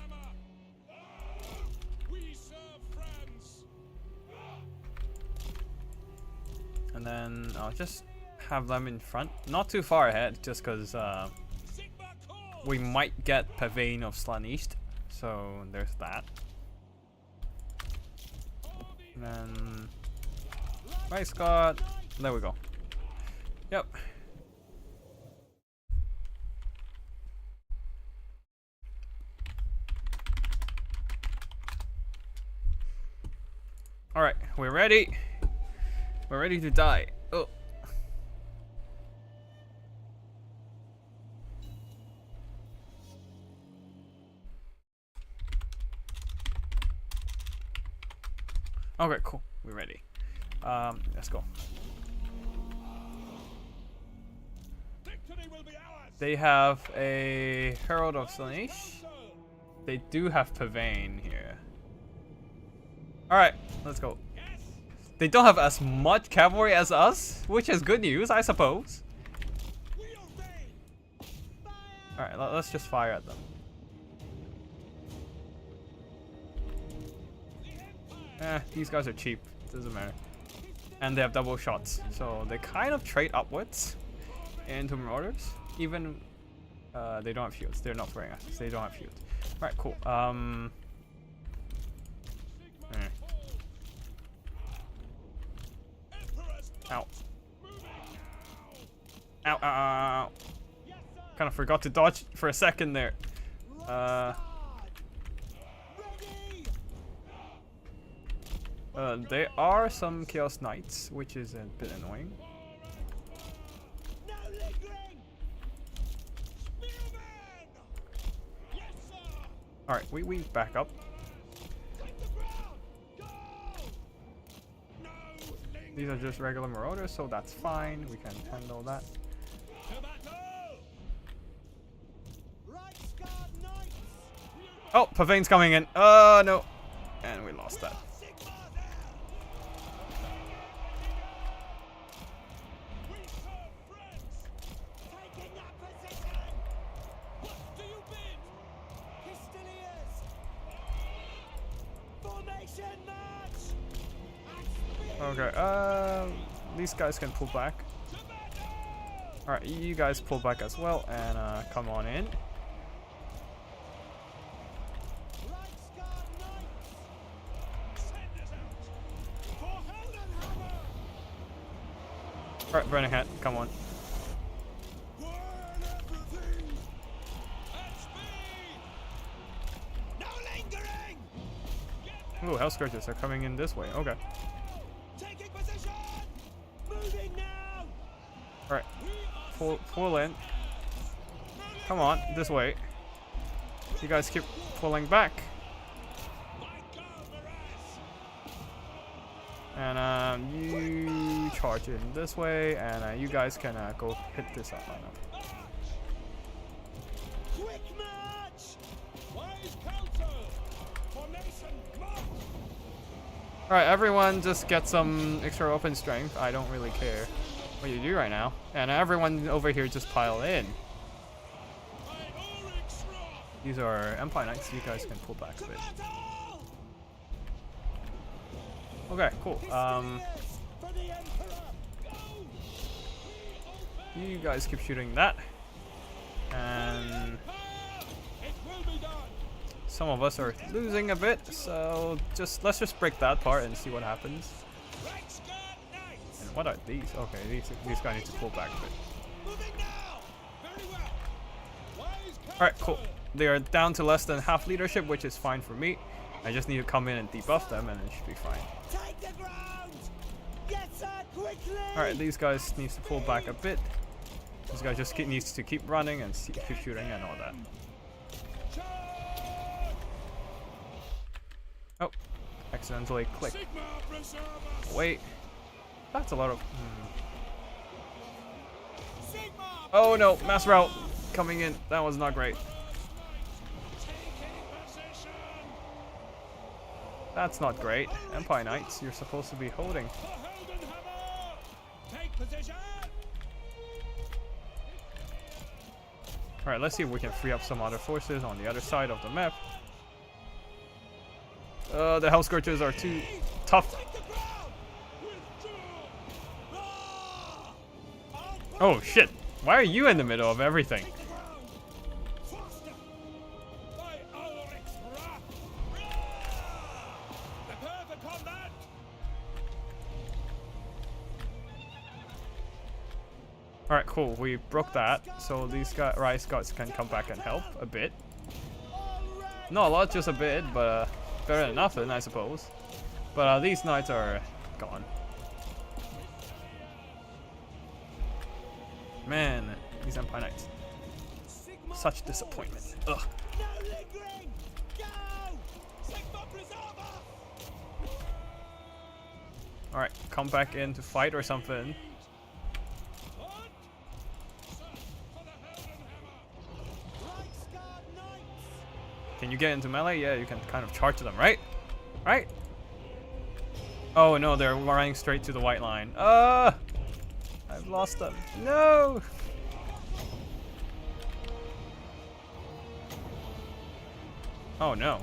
And then I'll just have them in front. Not too far ahead, just because we might get Pavane of Slaanesh. So there's that. And then... Right, Scott. There we go. Yep. Alright, we're ready. We're ready to die. Oh. Okay, cool. We're ready. Let's go. They have a Herald of Slaanesh. They do have Pavane here. Alright, let's go. They don't have as much cavalry as us, which is good news, I suppose. Alright, let's just fire at them. These guys are cheap. Doesn't matter. And they have double shots, so they kind of trade upwards into Marauders. Even they don't have shields. They're not wearing us. They don't have shields. Alright, cool. Ow. Ow, ow, ow, ow. Kind of forgot to dodge for a second there. There are some Chaos Knights, which is a bit annoying. Alright, we back up. These are just regular Marauders, so that's fine. We can handle that. Oh, Pavane's coming in. Oh, no. And we lost that. Okay, these guys can pull back. Alright, you guys pull back as well, and come on in. Alright, Burning Hat, come on. Ooh, Hell Scourges are coming in this way, okay. Alright, pull in. Come on, this way. You guys keep pulling back. And you charge in this way, and you guys can go hit this lineup. Alright, everyone just get some extra open strength. I don't really care what you do right now. And everyone over here just pile in. These are Empire Knights, you guys can pull back a bit. Okay, cool. You guys keep shooting that. And some of us are losing a bit, so let's just break that part and see what happens. And what are these? Okay, these guys need to pull back a bit. Alright, cool. They are down to less than half leadership, which is fine for me. I just need to come in and debuff them and it should be fine. Alright, these guys need to pull back a bit. This guy just needs to keep running and keep shooting and all that. Oh, accidentally click. Wait, that's a lot of... Oh no, mass route coming in. That was not great. That's not great. Empire Knights, you're supposed to be holding. Alright, let's see if we can free up some other forces on the other side of the map. The Hell Scourges are too tough. Oh shit, why are you in the middle of everything? Alright, cool. We broke that, so these Rise Gods can come back and help a bit. Not a lot, just a bit, but better than nothing, I suppose. But these Knights are gone. Man, these Empire Knights. Such disappointment. Ugh. Alright, come back in to fight or something. Can you get into melee? Yeah, you can kind of charge them, right? Right? Oh no, they're running straight to the white line. I've lost them. No! Oh no.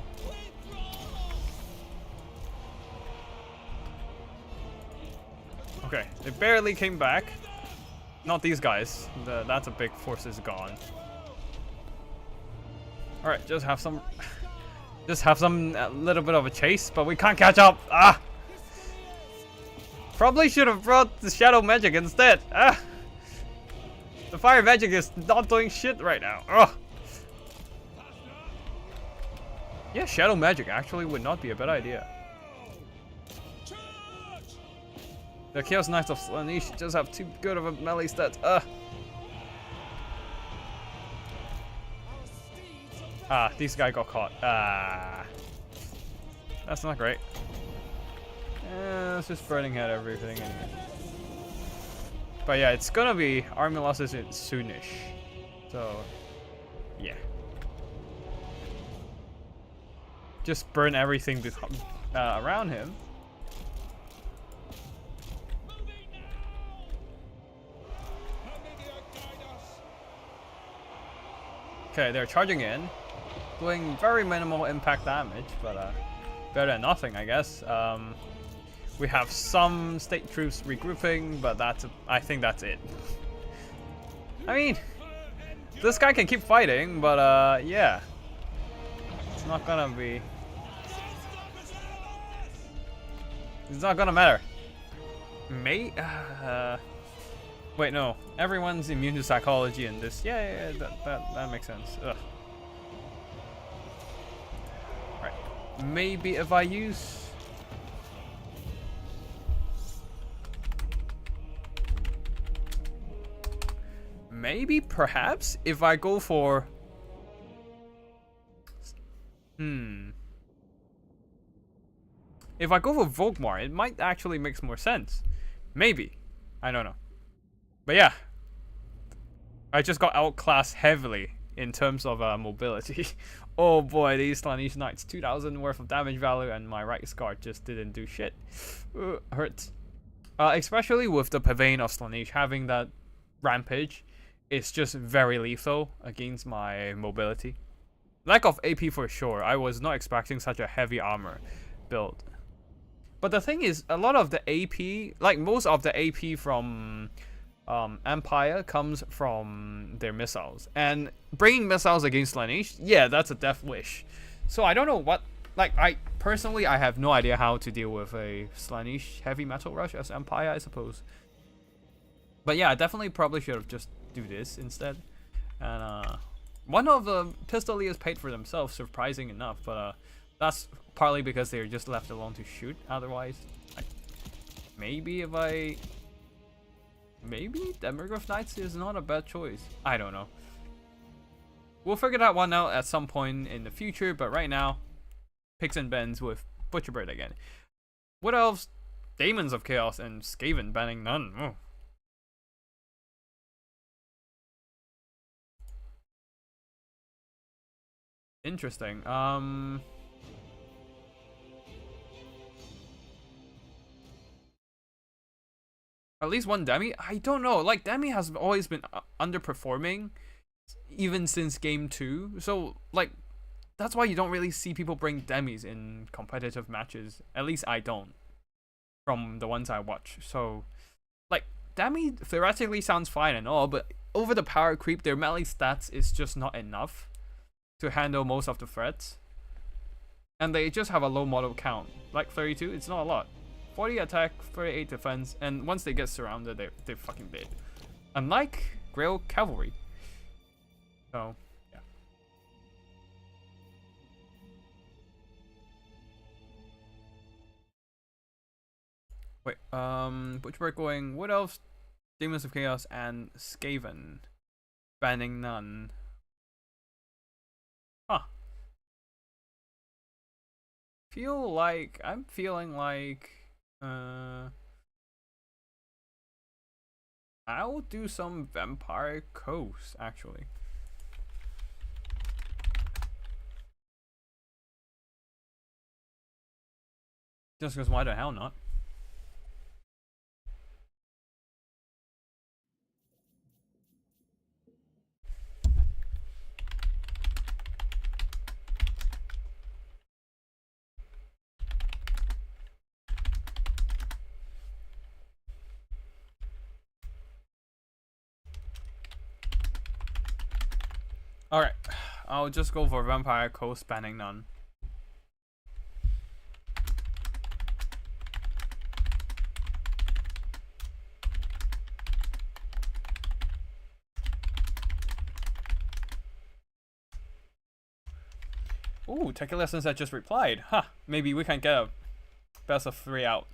Okay, they barely came back. Not these guys. That's a big force is gone. Alright, just have some a little bit of a chase, but we can't catch up. Ah! Probably should have brought the shadow magic instead. Ah! The fire magic is not doing shit right now. Ugh. Yeah, shadow magic actually would not be a bad idea. The Chaos Knights of Slaanesh just have too good of a melee stats. Ah, this guy got caught. Ah. That's not great. It's just burning at everything anyway. But yeah, it's gonna be army losses soonish. So, yeah. just burn everything around him. Okay, they're charging in, doing very minimal impact damage, but better than nothing, I guess. We have some state troops regrouping, but I think that's it. I mean, this guy can keep fighting, but yeah, it's not gonna be. It's not gonna matter. Wait, no. Everyone's immune to psychology in this. Yeah, that makes sense. Ugh. Right. Maybe if I use. Maybe, perhaps, if I go for. If I go for Volkmar, it might actually make more sense. Maybe. I don't know. But yeah. I just got outclassed heavily in terms of mobility. Oh boy, these Slaanesh Knights. 2,000 worth of damage value and my right guard just didn't do shit. Hurts. Especially with the Pavane of Slaanesh having that rampage. It's just very lethal against my mobility. Lack of AP for sure. I was not expecting such a heavy armor build. But the thing is, a lot of the AP, like most of the AP from Empire comes from their missiles. And bringing missiles against Slaanesh, yeah, that's a death wish. So I don't know what, like, I have no idea how to deal with a Slaanesh heavy metal rush as Empire, I suppose. But yeah, I definitely probably should have just do this instead. And one of the Pistoliers paid for themselves, surprising enough, but that's partly because they're just left alone to shoot. Otherwise, maybe Demigryph Knights is not a bad choice. I don't know. We'll figure that one out at some point in the future, but right now, picks and bends with Butcherbird again. Wood Elves, Daemons of Chaos, and Skaven banning none. Oh. Interesting. At least one Demi? I don't know. Like, Demi has always been underperforming, even since game 2. So, like, that's why you don't really see people bring Demis in competitive matches. At least I don't, from the ones I watch. So, like, Demi theoretically sounds fine and all, but over the power creep, their melee stats is just not enough to handle most of the threats. And they just have a low model count. Like 32, it's not a lot. 40 attack, 38 defense, and once they get surrounded, they're fucking dead. Unlike Grail Cavalry. So, yeah. Wait, Butcherbird going Wood Elves, Demons of Chaos, and Skaven. Banning none. Huh. I'm feeling like I'll do some Vampire Coast, actually. Just because why the hell not? Alright, I'll just go for Vampire Coast banning none. Ooh, Techie Lessons that just replied. Huh, maybe we can get a best of 3 out.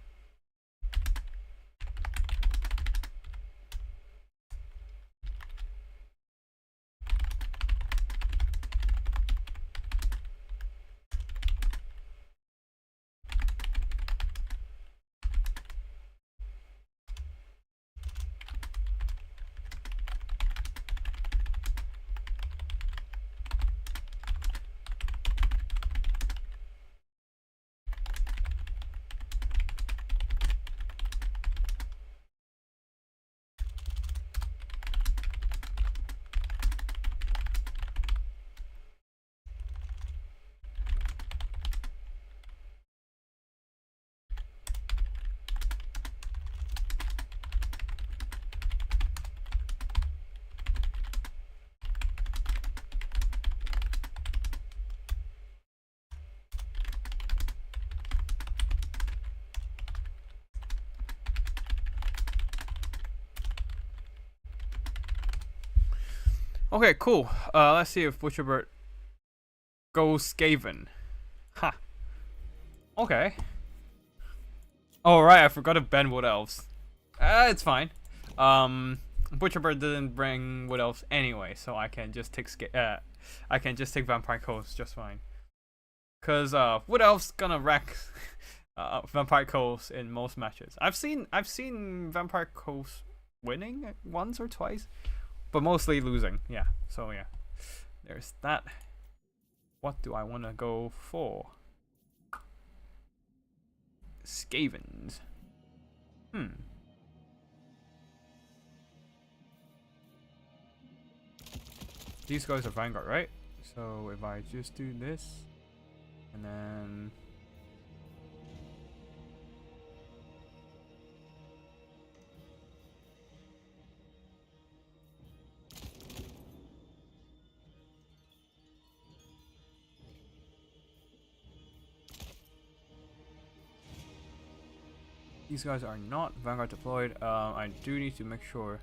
Okay, cool. Let's see if Butcherbird goes Skaven. Ha. Okay. Oh right, I forgot to ban Wood Elves. It's fine. Butcherbird didn't bring Wood Elves anyway, so I can just take Vampire Coast just fine. Cause Wood Elves gonna wreck Vampire Coast in most matches. I've seen Vampire Coast winning once or twice, but mostly losing. Yeah. So yeah, there's that. What do I want to go for? Skavens. These guys are Vanguard, right? So if I just do this, and then these guys are not Vanguard deployed. I do need to make sure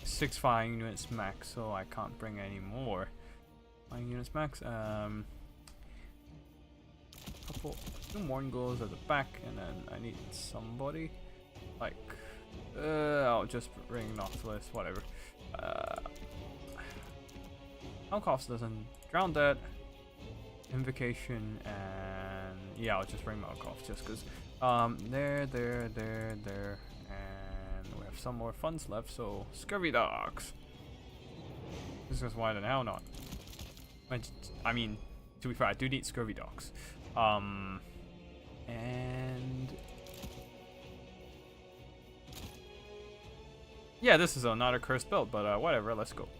6 flying units max, so I can't bring any more flying units max. Two Morngulls at the back, and then I need somebody like I'll just bring Nautilus, whatever. Malkoff's doesn't drown that. Invocation, and yeah, I'll just bring Malkoff just because there, and we have some more funds left, so Scurvy Dogs. This is why the hell not. I mean, to be fair, I do need Scurvy Dogs. And yeah, this is another cursed build, but whatever, let's go.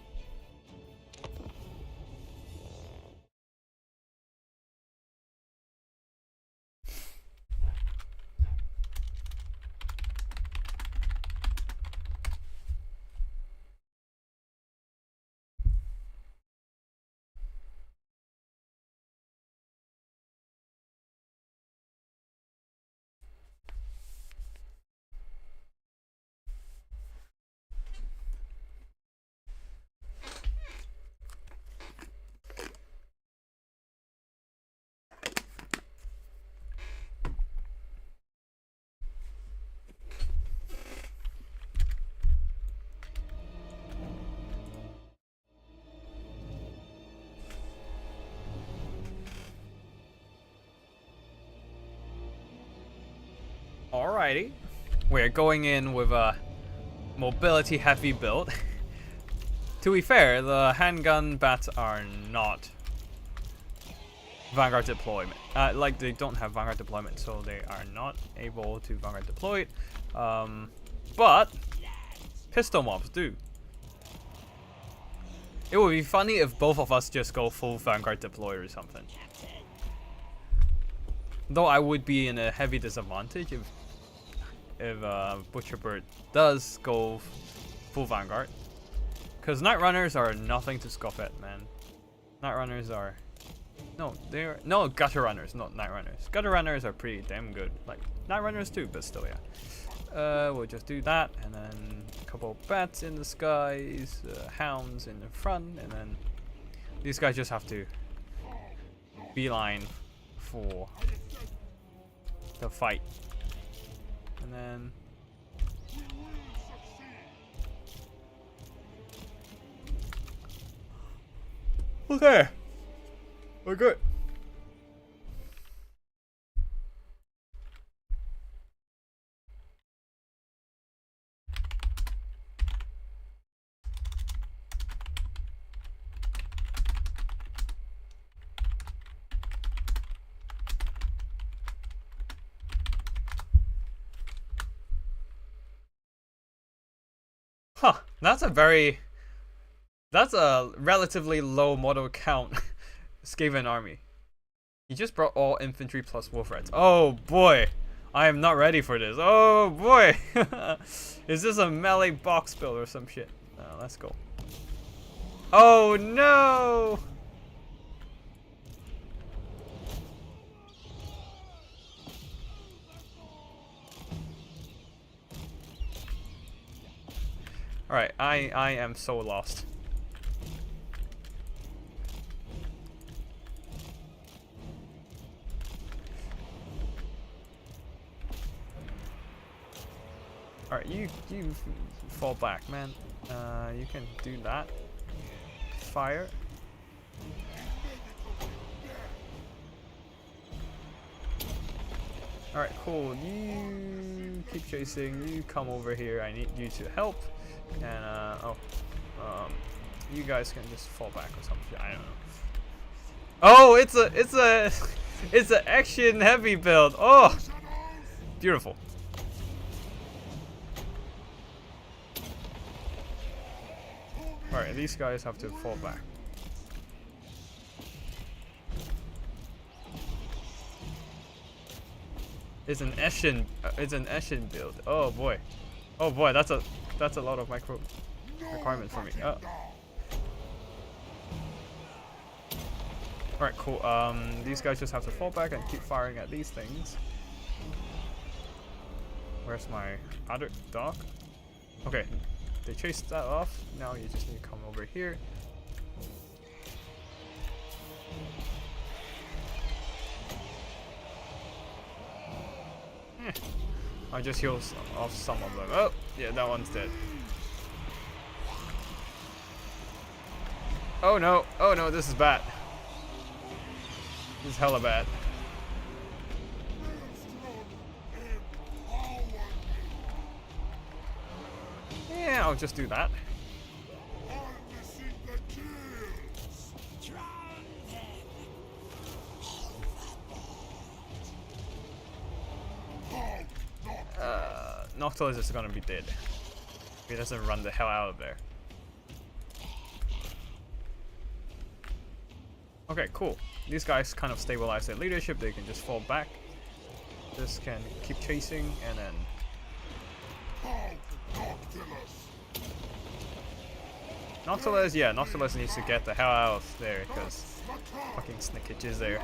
Alrighty, we're going in with a mobility heavy build. To be fair, the handgun bats are not Vanguard deployment. Like, they don't have Vanguard deployment, so they are not able to Vanguard deploy it. But pistol mobs do. It would be funny if both of us just go full Vanguard deploy or something. Though I would be in a heavy disadvantage if Butcherbird does go full Vanguard. Because Night Runners are nothing to scoff at, man. Night Runners are... No, Gutter Runners, not Night Runners. Gutter Runners are pretty damn good. Like, Night Runners too, but still, yeah. We'll just do that, and then a couple bats in the skies, hounds in the front, and then these guys just have to beeline for the fight. And then okay, we're good. Huh, that's a relatively low model count Skaven army. He just brought all infantry plus wolf rats. Oh boy, I am not ready for this. Oh boy, is this a melee box build or some shit? Let's go. Oh no! Alright, I am so lost. Alright, you fall back, man. You can do that. Fire. Alright, cool. You keep chasing. You come over here. I need you to help. And you guys can just fall back or something. I don't know. Oh, it's an action heavy build. Oh, beautiful. Alright, these guys have to fall back. It's an Ashen build. Oh boy. Oh boy, that's a lot of micro requirements for me. Oh. Alright, cool. These guys just have to fall back and keep firing at these things. Where's my other dog? Okay, they chased that off. Now you just need to come over here. I just heal off some of them. Oh, yeah, that one's dead. Oh no, this is bad. This is hella bad. Yeah, I'll just do that. Noctilus is gonna be dead if he doesn't run the hell out of there. Okay, cool. These guys kind of stabilize their leadership. They can just fall back. This can keep chasing and then. Noctilus, yeah, Noctilus needs to get the hell out of there because fucking Snickage is there.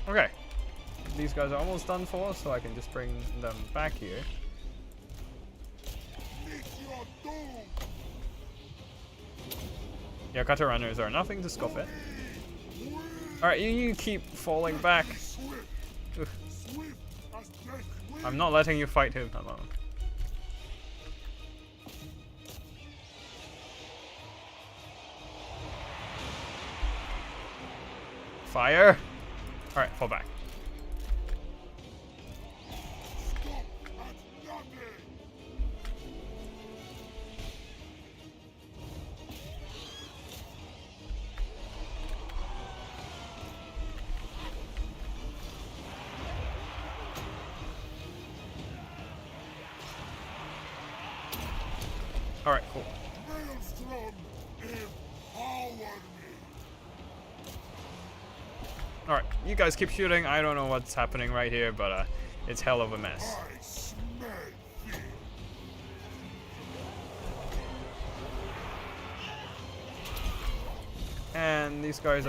Okay, these guys are almost done for, so I can just bring them back here. Yeah, cutter runners are nothing to scoff at. Alright, you keep falling back. Ugh. I'm not letting you fight him alone. Fire! Alright, fall back. Alright, cool. Alright, you guys keep shooting. I don't know what's happening right here, but it's hell of a mess. And these guys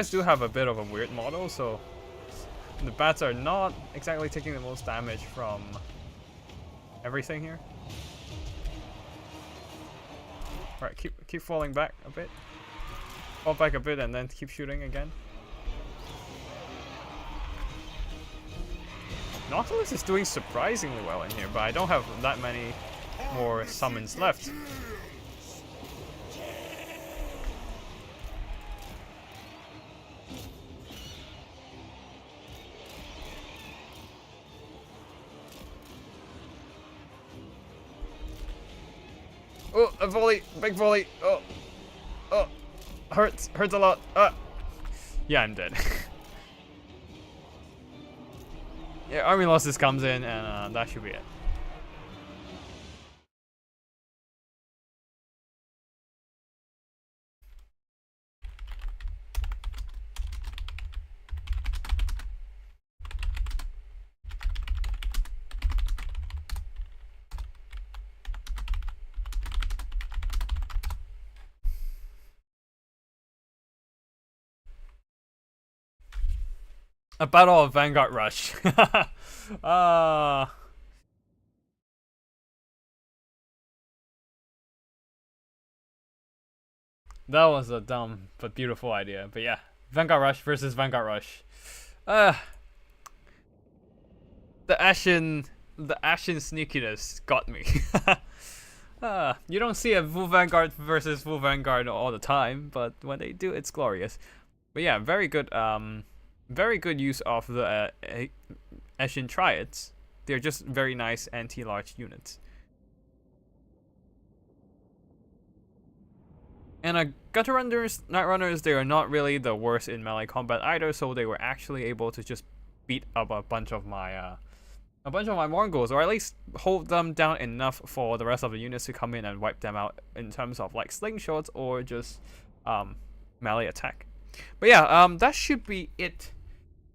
do have a bit of a weird model, so the bats are not exactly taking the most damage from everything here. Alright, keep falling back a bit. Fall back a bit and then keep shooting again. Nautilus is doing surprisingly well in here, but I don't have that many more summons left. Oh, a volley! Big volley! Oh! Oh! Hurts a lot. Yeah, I'm dead. Yeah, army losses comes in, and that should be it. A battle of Vanguard Rush. That was a dumb but beautiful idea. But yeah, Vanguard Rush versus Vanguard Rush. Uh, the Ashen sneakiness got me. You don't see a full Vanguard versus full Vanguard all the time, but when they do, it's glorious. But yeah, very good use of the Ashen Triads. They're just very nice anti-large units. And Gutter Runners, Night Runners, they are not really the worst in melee combat either, so they were actually able to just beat up a bunch of my Mongols, or at least hold them down enough for the rest of the units to come in and wipe them out in terms of like slingshots or just melee attack. But yeah, that should be it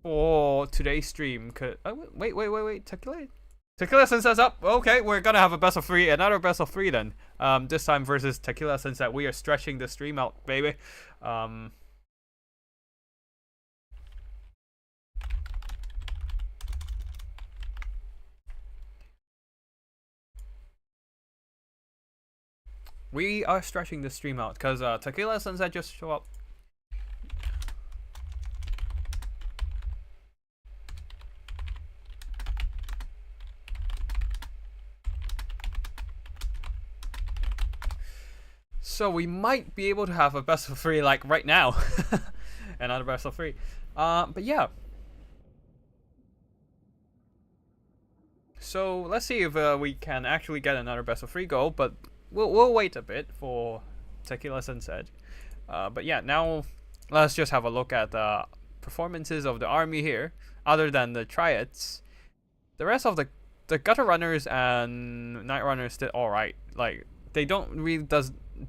for today's stream. Wait, Tequila Sunset's up. Okay, we're gonna have a best of 3, another best of 3 then. This time versus Tequila Sunset. We are stretching the stream out, baby. We are stretching the stream out because Tequila Sunset just show up. So we might be able to have a best of 3 like right now. Another best of 3. But yeah. So let's see if we can actually get another best of 3 goal, but we'll wait a bit for Tequila Sunset. But yeah, now let's just have a look at the performances of the army here. Other than the Triads, the rest of the Gutter Runners and Night Runners did alright. Like, they don't really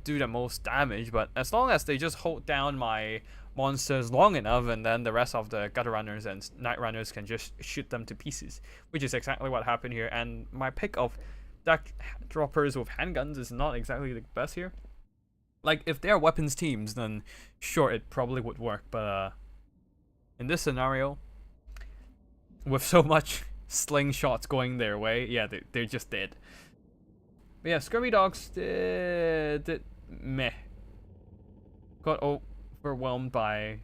do the most damage, but as long as they just hold down my monsters long enough, and then the rest of the Gutter Runners and Night Runners can just shoot them to pieces, which is exactly what happened here. And my pick of Duck Droppers with handguns is not exactly the best here. Like, if they're weapons teams, then sure, it probably would work, but in this scenario, with so much slingshots going their way, yeah, they're just dead. But yeah, Scurvy Dogs did meh. Got overwhelmed by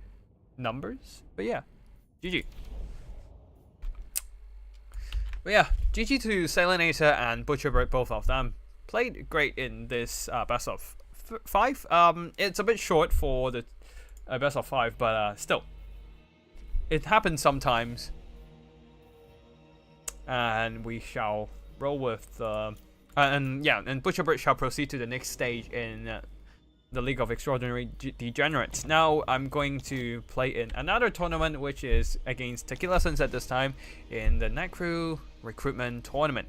numbers. But yeah, GG. But yeah, GG to Sailinator and Butcherbird, both of them. Played great in this best of 5. It's a bit short for the best of 5, but still. It happens sometimes. And we shall roll with the... and Butcherbird shall proceed to the next stage in the League of Extraordinary Degenerates. Now I'm going to play in another tournament, which is against Tequila Sunset this time, in the Night Crew Recruitment Tournament.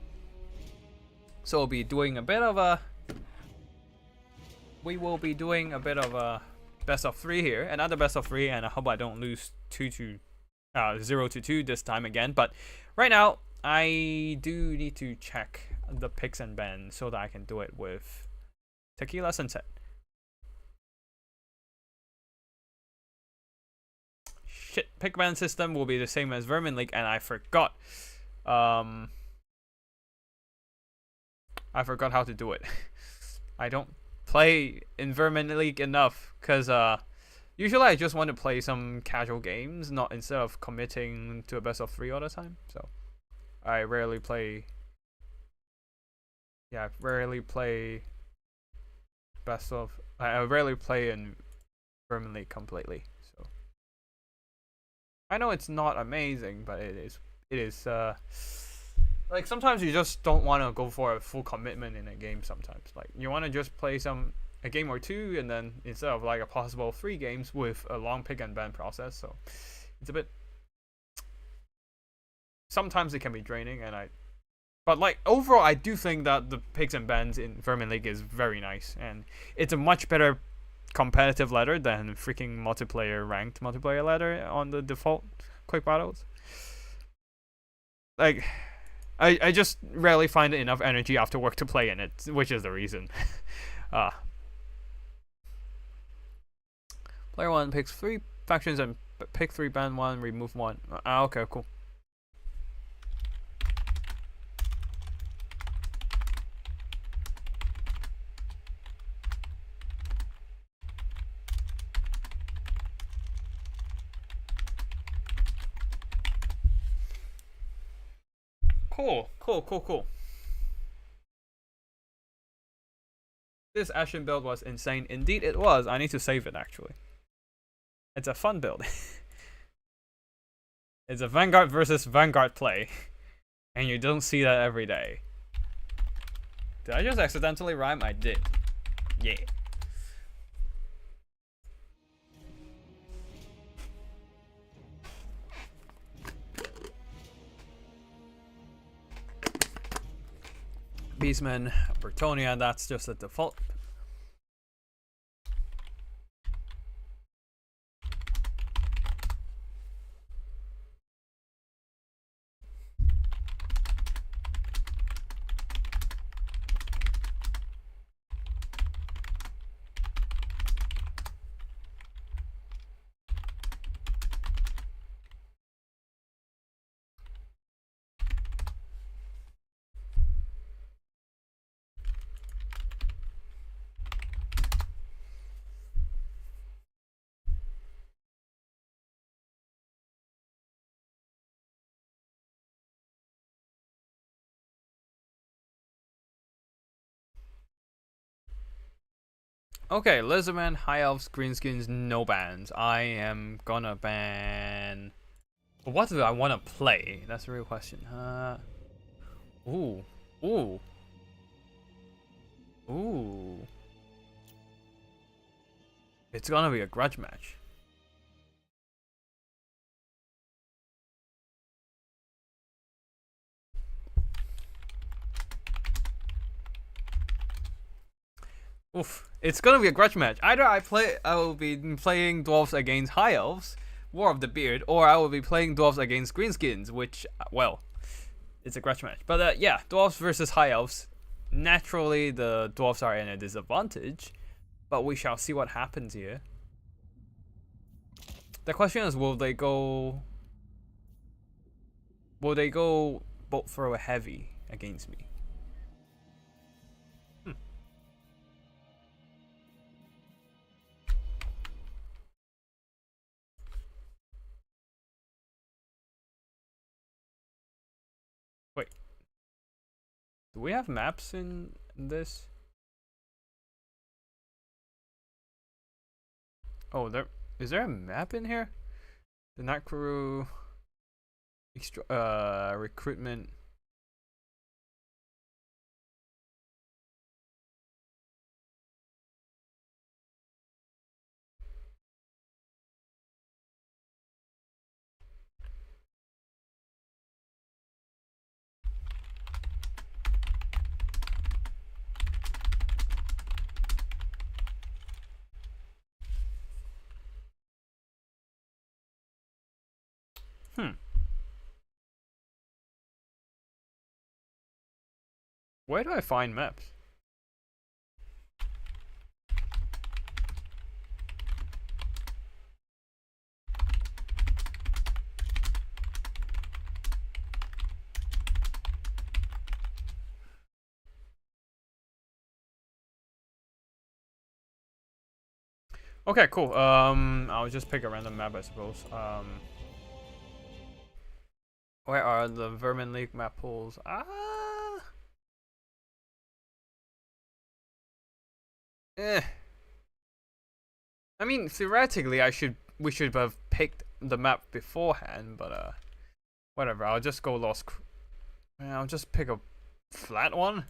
So we'll be doing a bit of a... We will be doing a bit of a best of 3 here, another best of 3, and I hope I don't lose 0-2 this time again. But right now, I do need to check the picks and bans so that I can do it with Tequila Sunset. Shit, pick ban system will be the same as Vermin League, and I forgot. I forgot how to do it. I don't play in Vermin League enough, because usually I just want to play some casual games, not instead of committing to a best of 3 all the time. So I rarely play. Yeah, I rarely play I rarely play in Vermin League completely. So I know it's not amazing, but it is like sometimes you just don't want to go for a full commitment in a game. Sometimes like you want to just play a game or 2, and then instead of like a possible 3 games with a long pick and ban process. So it's a bit, sometimes it can be draining, but like overall I do think that the picks and bans in Vermin League is very nice, and it's a much better competitive ladder than freaking ranked multiplayer ladder on the default quick battles. Like I just rarely find enough energy after work to play in it, which is the reason. Player 1 picks 3 factions and pick 3, ban 1, remove 1. Okay, cool. Cool. This Ashen build was insane. Indeed it was. I need to save it actually. It's a fun build. It's a Vanguard versus Vanguard play. And you don't see that every day. Did I just accidentally rhyme? I did. Yeah. Beastman, Bertonia, that's just a default. Okay, Lizardman, High Elves, Greenskins, no bans. I am gonna ban... What do I want to play? That's the real question. Ooh. It's gonna be a grudge match. Oof. It's gonna be a grudge match. Either I will be playing Dwarfs against High Elves, War of the Beard, or I will be playing Dwarfs against Greenskins, which, well, it's a grudge match. But yeah, Dwarfs versus High Elves. Naturally, the Dwarfs are in a disadvantage, but we shall see what happens here. The question is, will they go bolt throw heavy against me? Wait. Do we have maps in this? Oh, is there a map in here? The Night Crew recruitment. Where do I find maps? Okay, cool. I'll just pick a random map, I suppose. Where are the Vermin League map pools? I mean, theoretically, we should have picked the map beforehand, but whatever. I'll just go Lost. I'll just pick a flat one.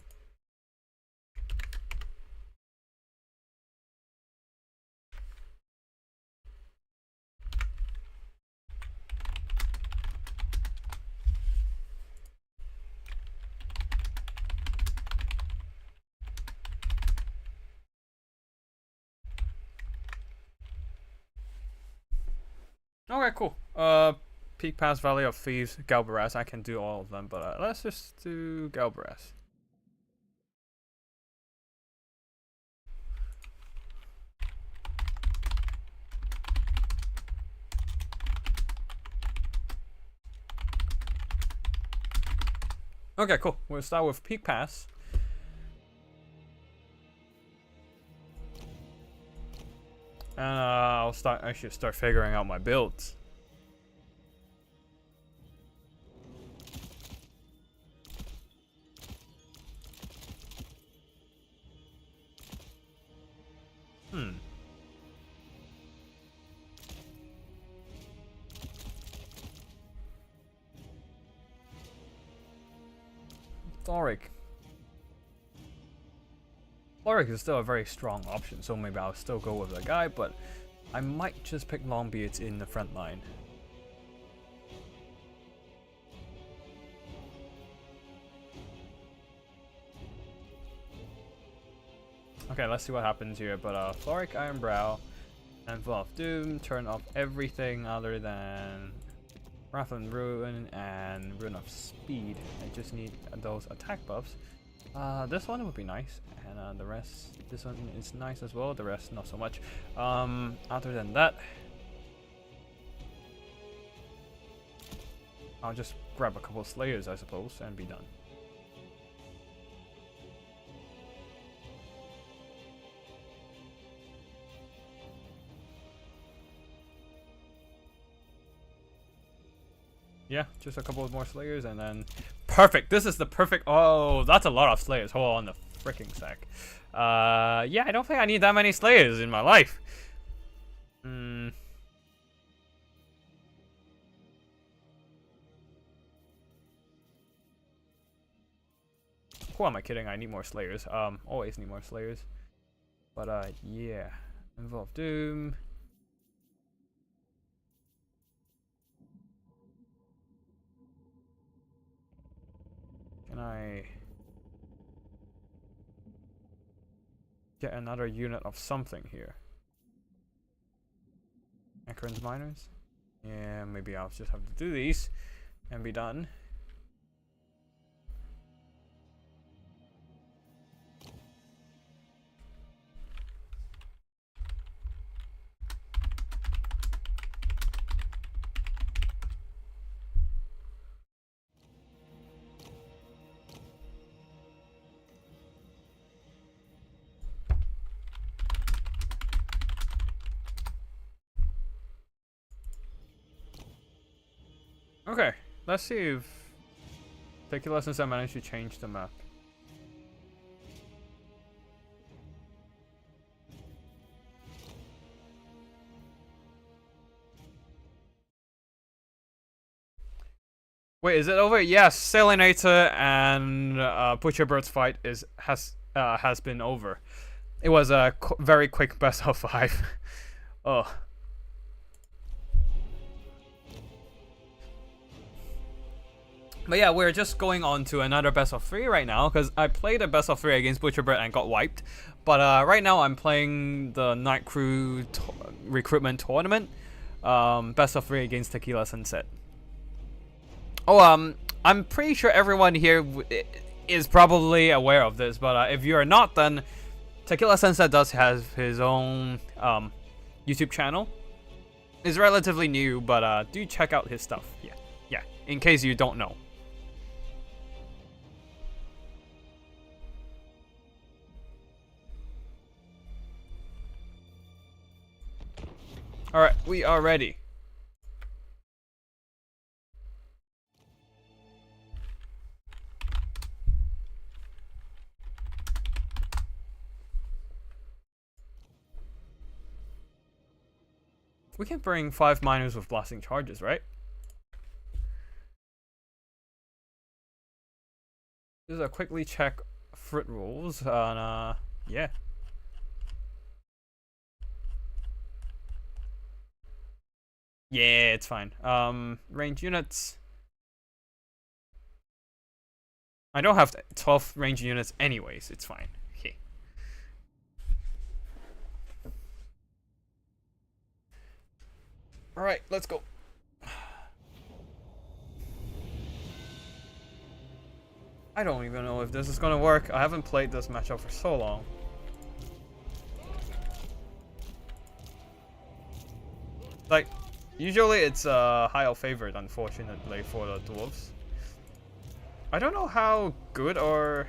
Okay, cool. Peak Pass, Valley of Thieves, Galbaraz. I can do all of them, but let's just do Galbaraz. Okay, cool. We'll start with Peak Pass. And I should start figuring out my builds. Thoric. Thoric is still a very strong option, so maybe I'll still go with the guy, but I might just pick Longbeards in the front line. Okay, let's see what happens here, but Thoric Ironbrow and Vow of Doom, turn off everything other than Wrath and Ruin and Rune of Speed. I just need those attack buffs. This one would be nice, and the rest, this one is nice as well, the rest not so much. Other than that, I'll just grab a couple of Slayers, I suppose, and be done. Yeah, just a couple of more Slayers and then... Perfect! This is the perfect... Oh, that's a lot of Slayers. Hold on the freaking sec. Yeah, I don't think I need that many Slayers in my life. Who am I kidding? I need more Slayers. Always need more Slayers. But, yeah. Involve Doom. Can I get another unit of something here? Acheron's Miners? Yeah, maybe I'll just have to do these and be done. Okay, let's see if Take Lessons I managed to change the map. Wait, is it over? Yes, Sailinator and Butcherbird's fight has been over. It was a very quick best of 5. Oh. But yeah, we're just going on to another best of 3 right now, because I played a best of 3 against Butcherbird and got wiped. But right now I'm playing the Night Crew recruitment tournament, best of 3 against Tequila Sunset. Oh, I'm pretty sure everyone here is probably aware of this, but if you're not, then Tequila Sunset does have his own YouTube channel. It's relatively new, but do check out his stuff. Yeah, in case you don't know. Alright, we are ready. We can bring 5 miners with blasting charges, right? Just a quickly check fruit rules and yeah. Yeah, it's fine. Range units. I don't have 12 range units anyways, it's fine. Okay. Alright, let's go. I don't even know if this is gonna work. I haven't played this matchup for so long. Like, usually it's high favorite, unfortunately, for the Dwarfs. I don't know how good or...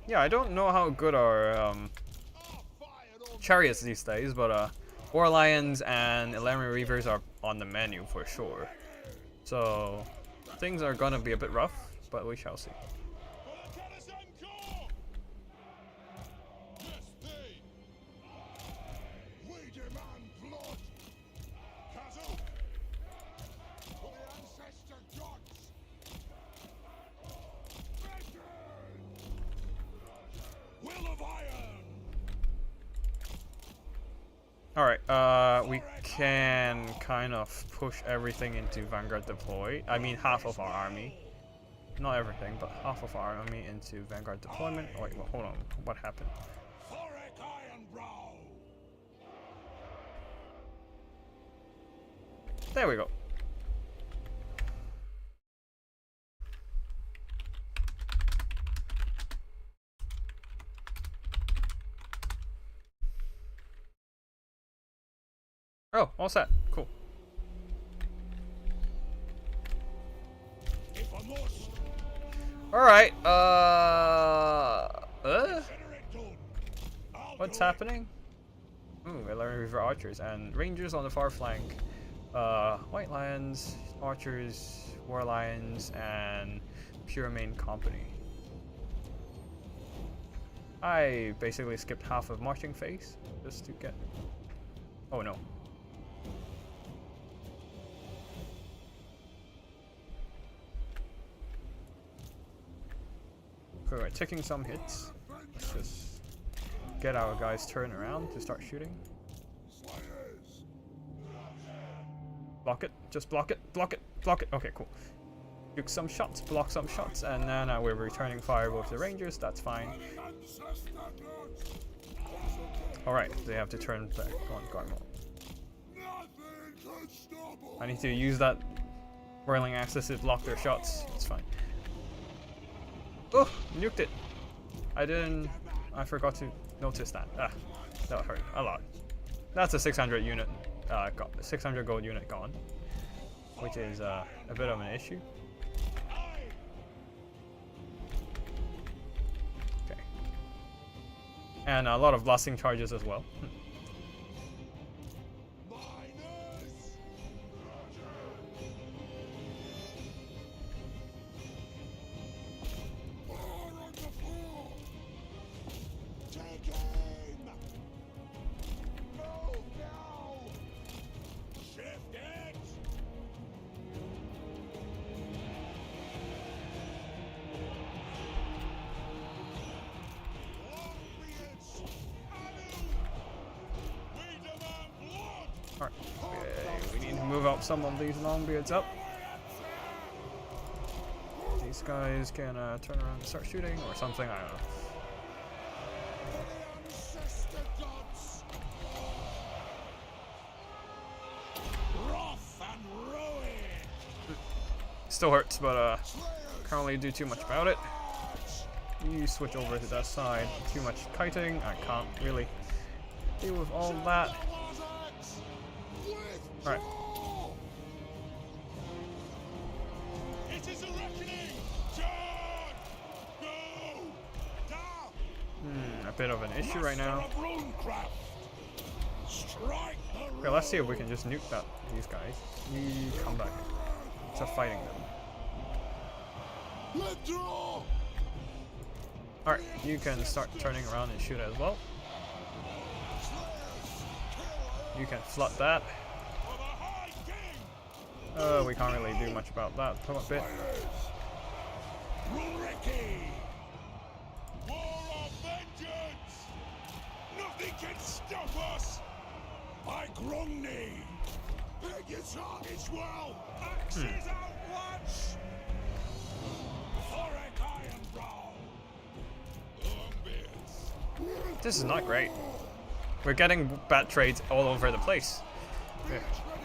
Yeah, I don't know how good our chariots these days, but War Lions and Elemi Reavers are on the menu for sure. So, things are gonna be a bit rough, but we shall see. Alright, we can kind of push everything into Vanguard deploy. I mean half of our army. Not everything, but half of our army into Vanguard deployment. Oh, wait, well, hold on. What happened? There we go. Oh, all set. Cool. Alright, what's happening? Ooh, 11 Reaver Archers and Rangers on the far flank. White Lions, Archers, War Lions, and Pure Main Company. I basically skipped half of marching phase just to get... Oh no. Okay, we're taking some hits. Let's just get our guys turned around to start shooting. Block it, just block it, block it, block it. Okay, cool. Shoot some shots, block some shots, and then we're returning fire with the Rangers, that's fine. Alright, they have to turn back on guard mode. I need to use that whirling axis to block their shots, it's fine. Oh, nuked it. I forgot to notice that. Ah, that hurt a lot. That's a 600 unit, 600 gold unit gone, which is a bit of an issue. Okay. And a lot of blasting charges as well. Alright, we need to move out some of these longbeards up. These guys can turn around and start shooting or something, I don't know. Still hurts, but can't really do too much about it. You switch over to that side. Too much kiting, I can't really deal with all that. Alright. A bit of an issue right now. Okay, let's see if we can just nuke these guys. You come back to fighting them. Alright, you can start turning around and shoot as well. You can flood that. We can't really do much about that a bit. Nothing can stop us! By Grongni! Beg your targets well! Axes out once! Forek Iron Brow! Longbeards! This is not great. We're getting bad trades all over the place. Yeah.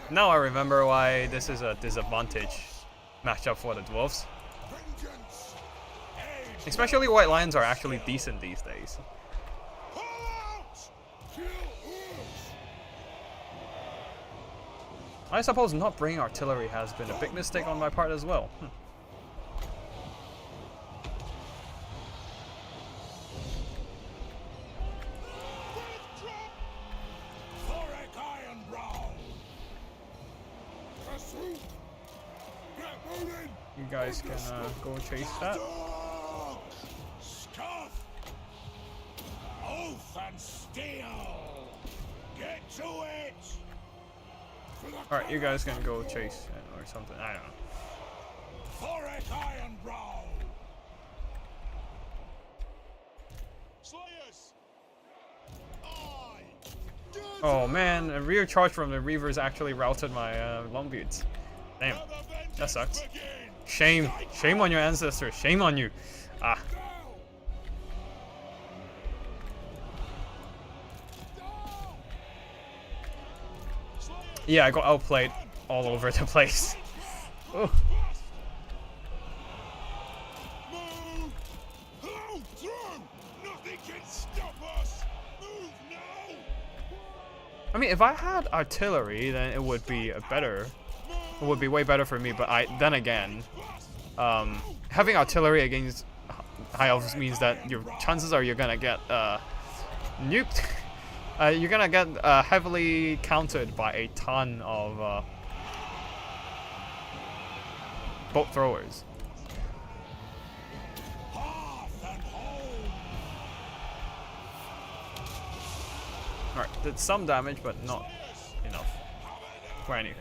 Now I remember why this is a disadvantage matchup for the Dwarfs. Especially White Lions are actually decent these days. I suppose not bringing artillery has been a big mistake on my part as well. You guys can go chase that. Scuff! Oath and steel! Get to it! Alright, you guys can go chase or something. I don't know. Forek Iron Brow! Slayers! I do Oh man, a rear charge from the Reavers actually routed my Longbeards. Damn, that sucks. Shame. Shame on your ancestors. Shame on you. Ah. Yeah, I got outplayed all over the place. Oh. I mean, if I had artillery, then it would be better. It would be way better for me. But then again, having artillery against high elves means that your chances are you're gonna get nuked. You're gonna get heavily countered by a ton of bolt throwers. Alright, did some damage, but not enough for anything.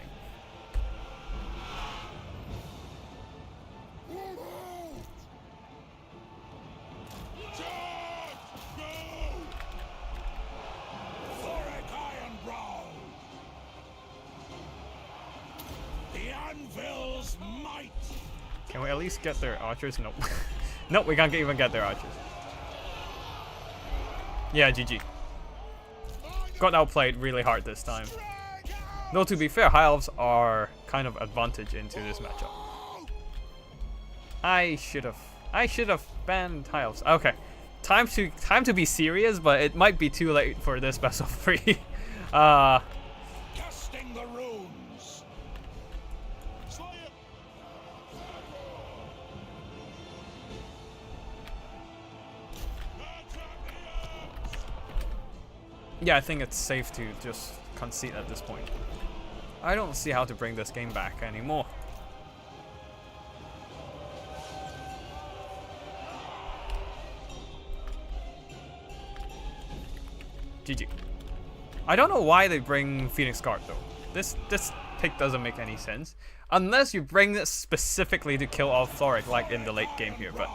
Can we at least get their archers? Nope. Nope, we can't even get their archers. Yeah, GG. Got outplayed really hard this time. Though to be fair, high elves are kind of advantage into this matchup. I should have banned high elves. Okay, time to be serious, but it might be too late for this best of 3. Casting the runes. Yeah, I think it's safe to just concede at this point. I don't see how to bring this game back anymore. GG. I don't know why they bring Phoenix Guard though. This pick doesn't make any sense. Unless you bring this specifically to kill off Thoric like in the late game here, but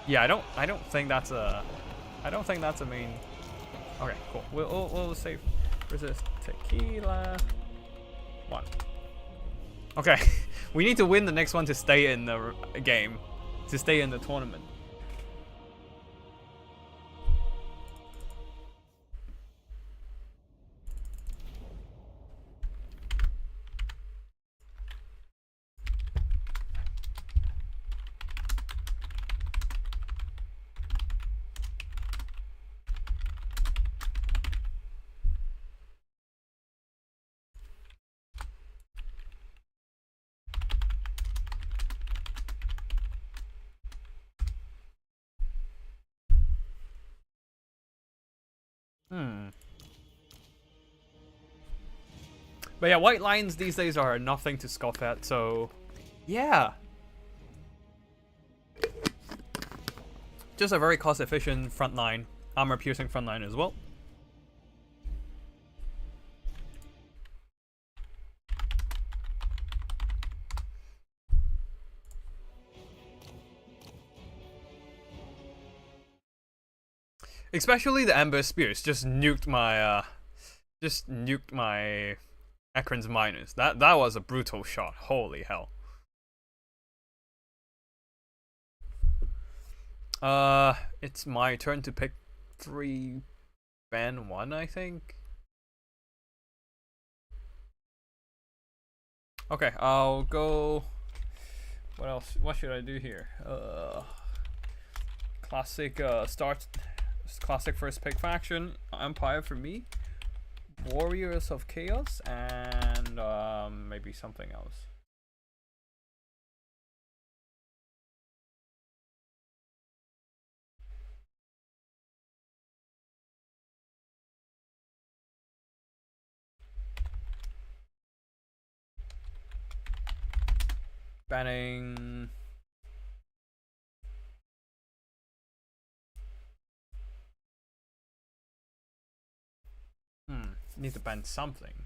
yeah, I don't think that's a main. Okay, cool. We'll save. Resist tequila. 1. Okay, we need to win the next one to stay in the game, to stay in the tournament. But yeah, white lines these days are nothing to scoff at, so yeah. Just a very cost-efficient front line, armor-piercing front line as well. Especially the Ember Spears just nuked my Akron's Miners. That was a brutal shot. Holy hell. It's my turn to pick 3 ban 1, I think. Okay, I'll go. What else? What should I do here? Classic classic first pick faction, Empire for me. Warriors of Chaos, and maybe something else. Banning. Need to ban something.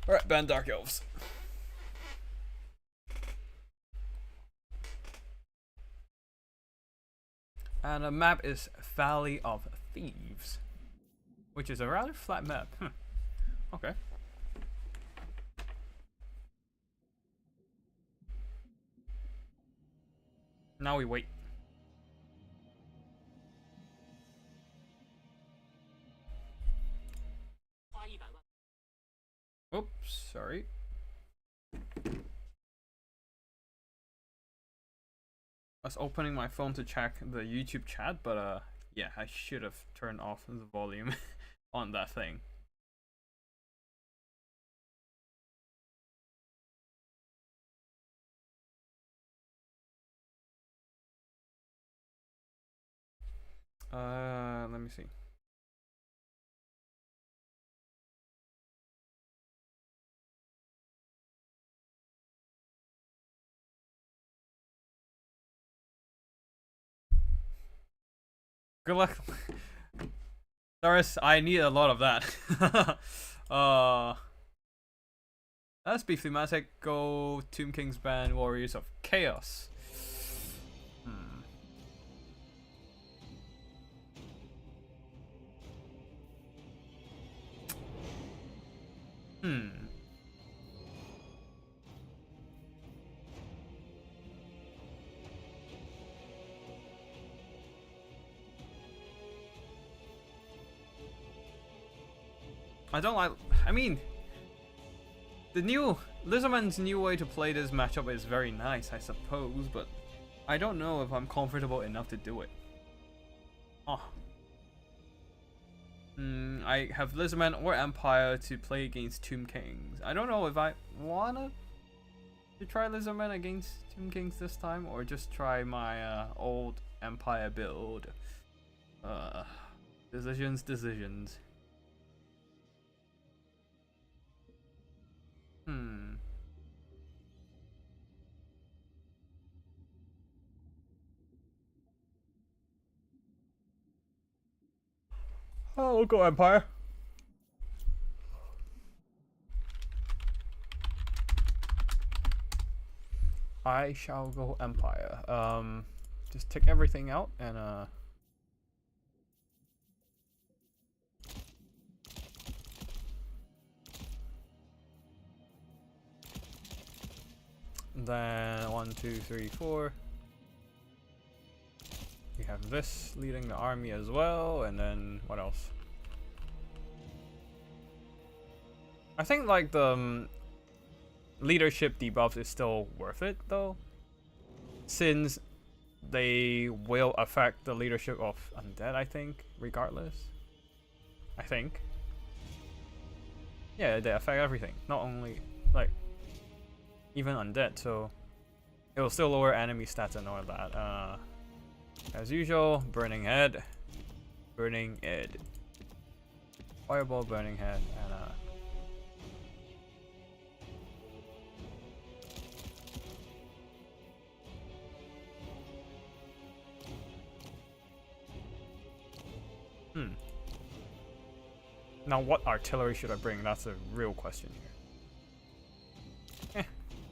Alright, ban Dark Elves. And the map is Valley of Thieves, which is a rather flat map. Okay. Now we wait. Oops, sorry. I was opening my phone to check the YouTube chat, but yeah, I should have turned off the volume on that thing. Let me see. Good luck. Doris, I need a lot of that. Let's be thematic. Go Tomb King's Band, Warriors of Chaos. I don't like. I mean, the new Lizardman's new way to play this matchup is very nice, I suppose, but I don't know if I'm comfortable enough to do it. Oh. I have Lizardman or Empire to play against Tomb Kings. I don't know if I wanna to try Lizardman against Tomb Kings this time, or just try my old Empire build. Decisions. I'll go Empire. I shall go Empire. Just take everything out and then 1, 2, 3, 4. We have this leading the army as well, and then what else? I think like the leadership debuff is still worth it though, since they will affect the leadership of undead, I think, regardless. I think. Yeah, they affect everything, not only like even undead, so it will still lower enemy stats and all that. As usual, Burning Head, Fireball, Burning Head, and now what artillery should I bring? That's a real question here.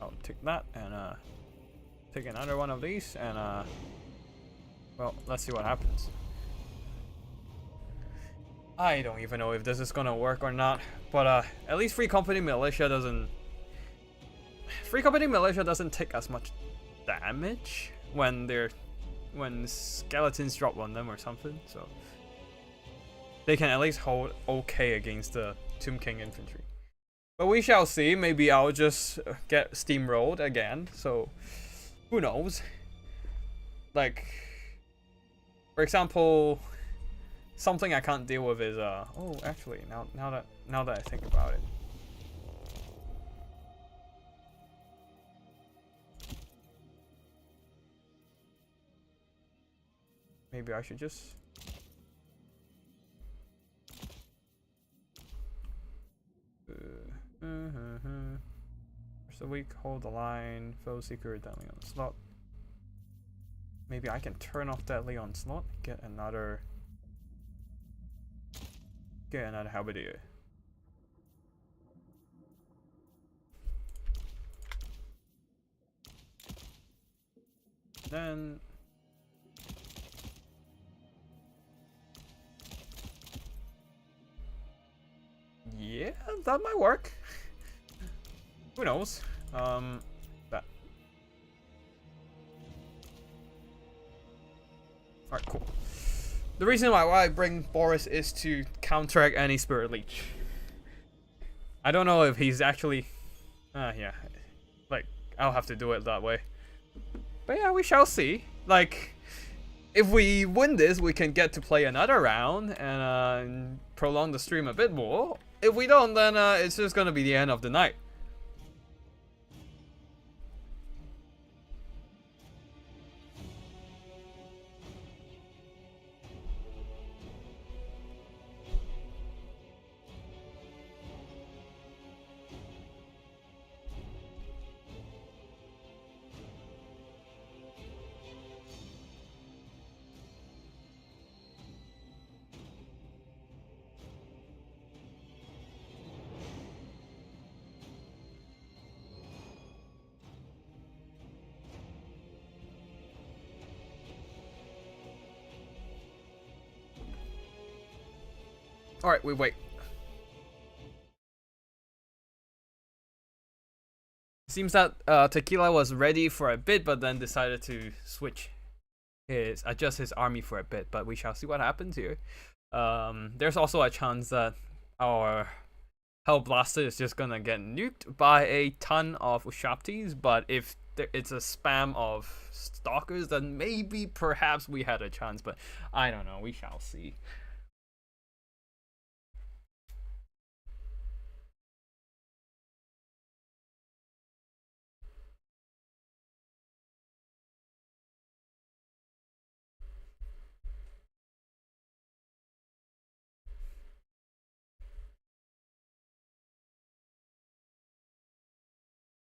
I'll take that and take another one of these and well, let's see what happens. I don't even know if this is gonna work or not, but at least Free Company Militia doesn't take as much damage when skeletons drop on them or something, so they can at least hold okay against the Tomb King infantry. But we shall see. Maybe I'll just get steamrolled again, so who knows. Like, for example, something I can't deal with is oh, actually, now that I think about it, maybe I should just first a week, hold the line, foe seeker, deadly onslaught. Maybe I can turn off deadly onslaught, get another halberdier. Then yeah, that might work. Who knows? That. Alright, cool. The reason why I bring Boris is to counteract any Spirit Leech. I don't know if he's actually... yeah. Like, I'll have to do it that way. But yeah, we shall see. Like, if we win this, we can get to play another round and prolong the stream a bit more. If we don't, then it's just gonna be the end of the night. Alright, we wait. Seems that Tequila was ready for a bit, but then decided to adjust his army for a bit. But we shall see what happens here. There's also a chance that our Hell Blaster is just gonna get nuked by a ton of Ushaptis. But if it's a spam of Stalkers, then maybe, perhaps we had a chance. But I don't know. We shall see.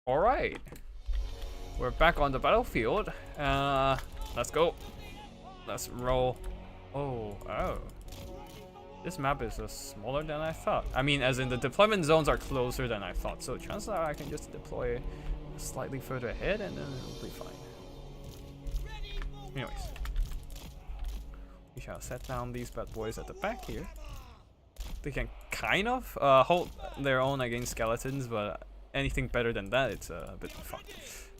Alright, we're back on the battlefield. Let's go. Let's roll. Oh. This map is smaller than I thought. I mean, as in the deployment zones are closer than I thought. So chances are I can just deploy slightly further ahead and then it'll be fine. Anyways, we shall set down these bad boys at the back here. They can kind of hold their own against skeletons, but anything better than that, it's a bit fucked.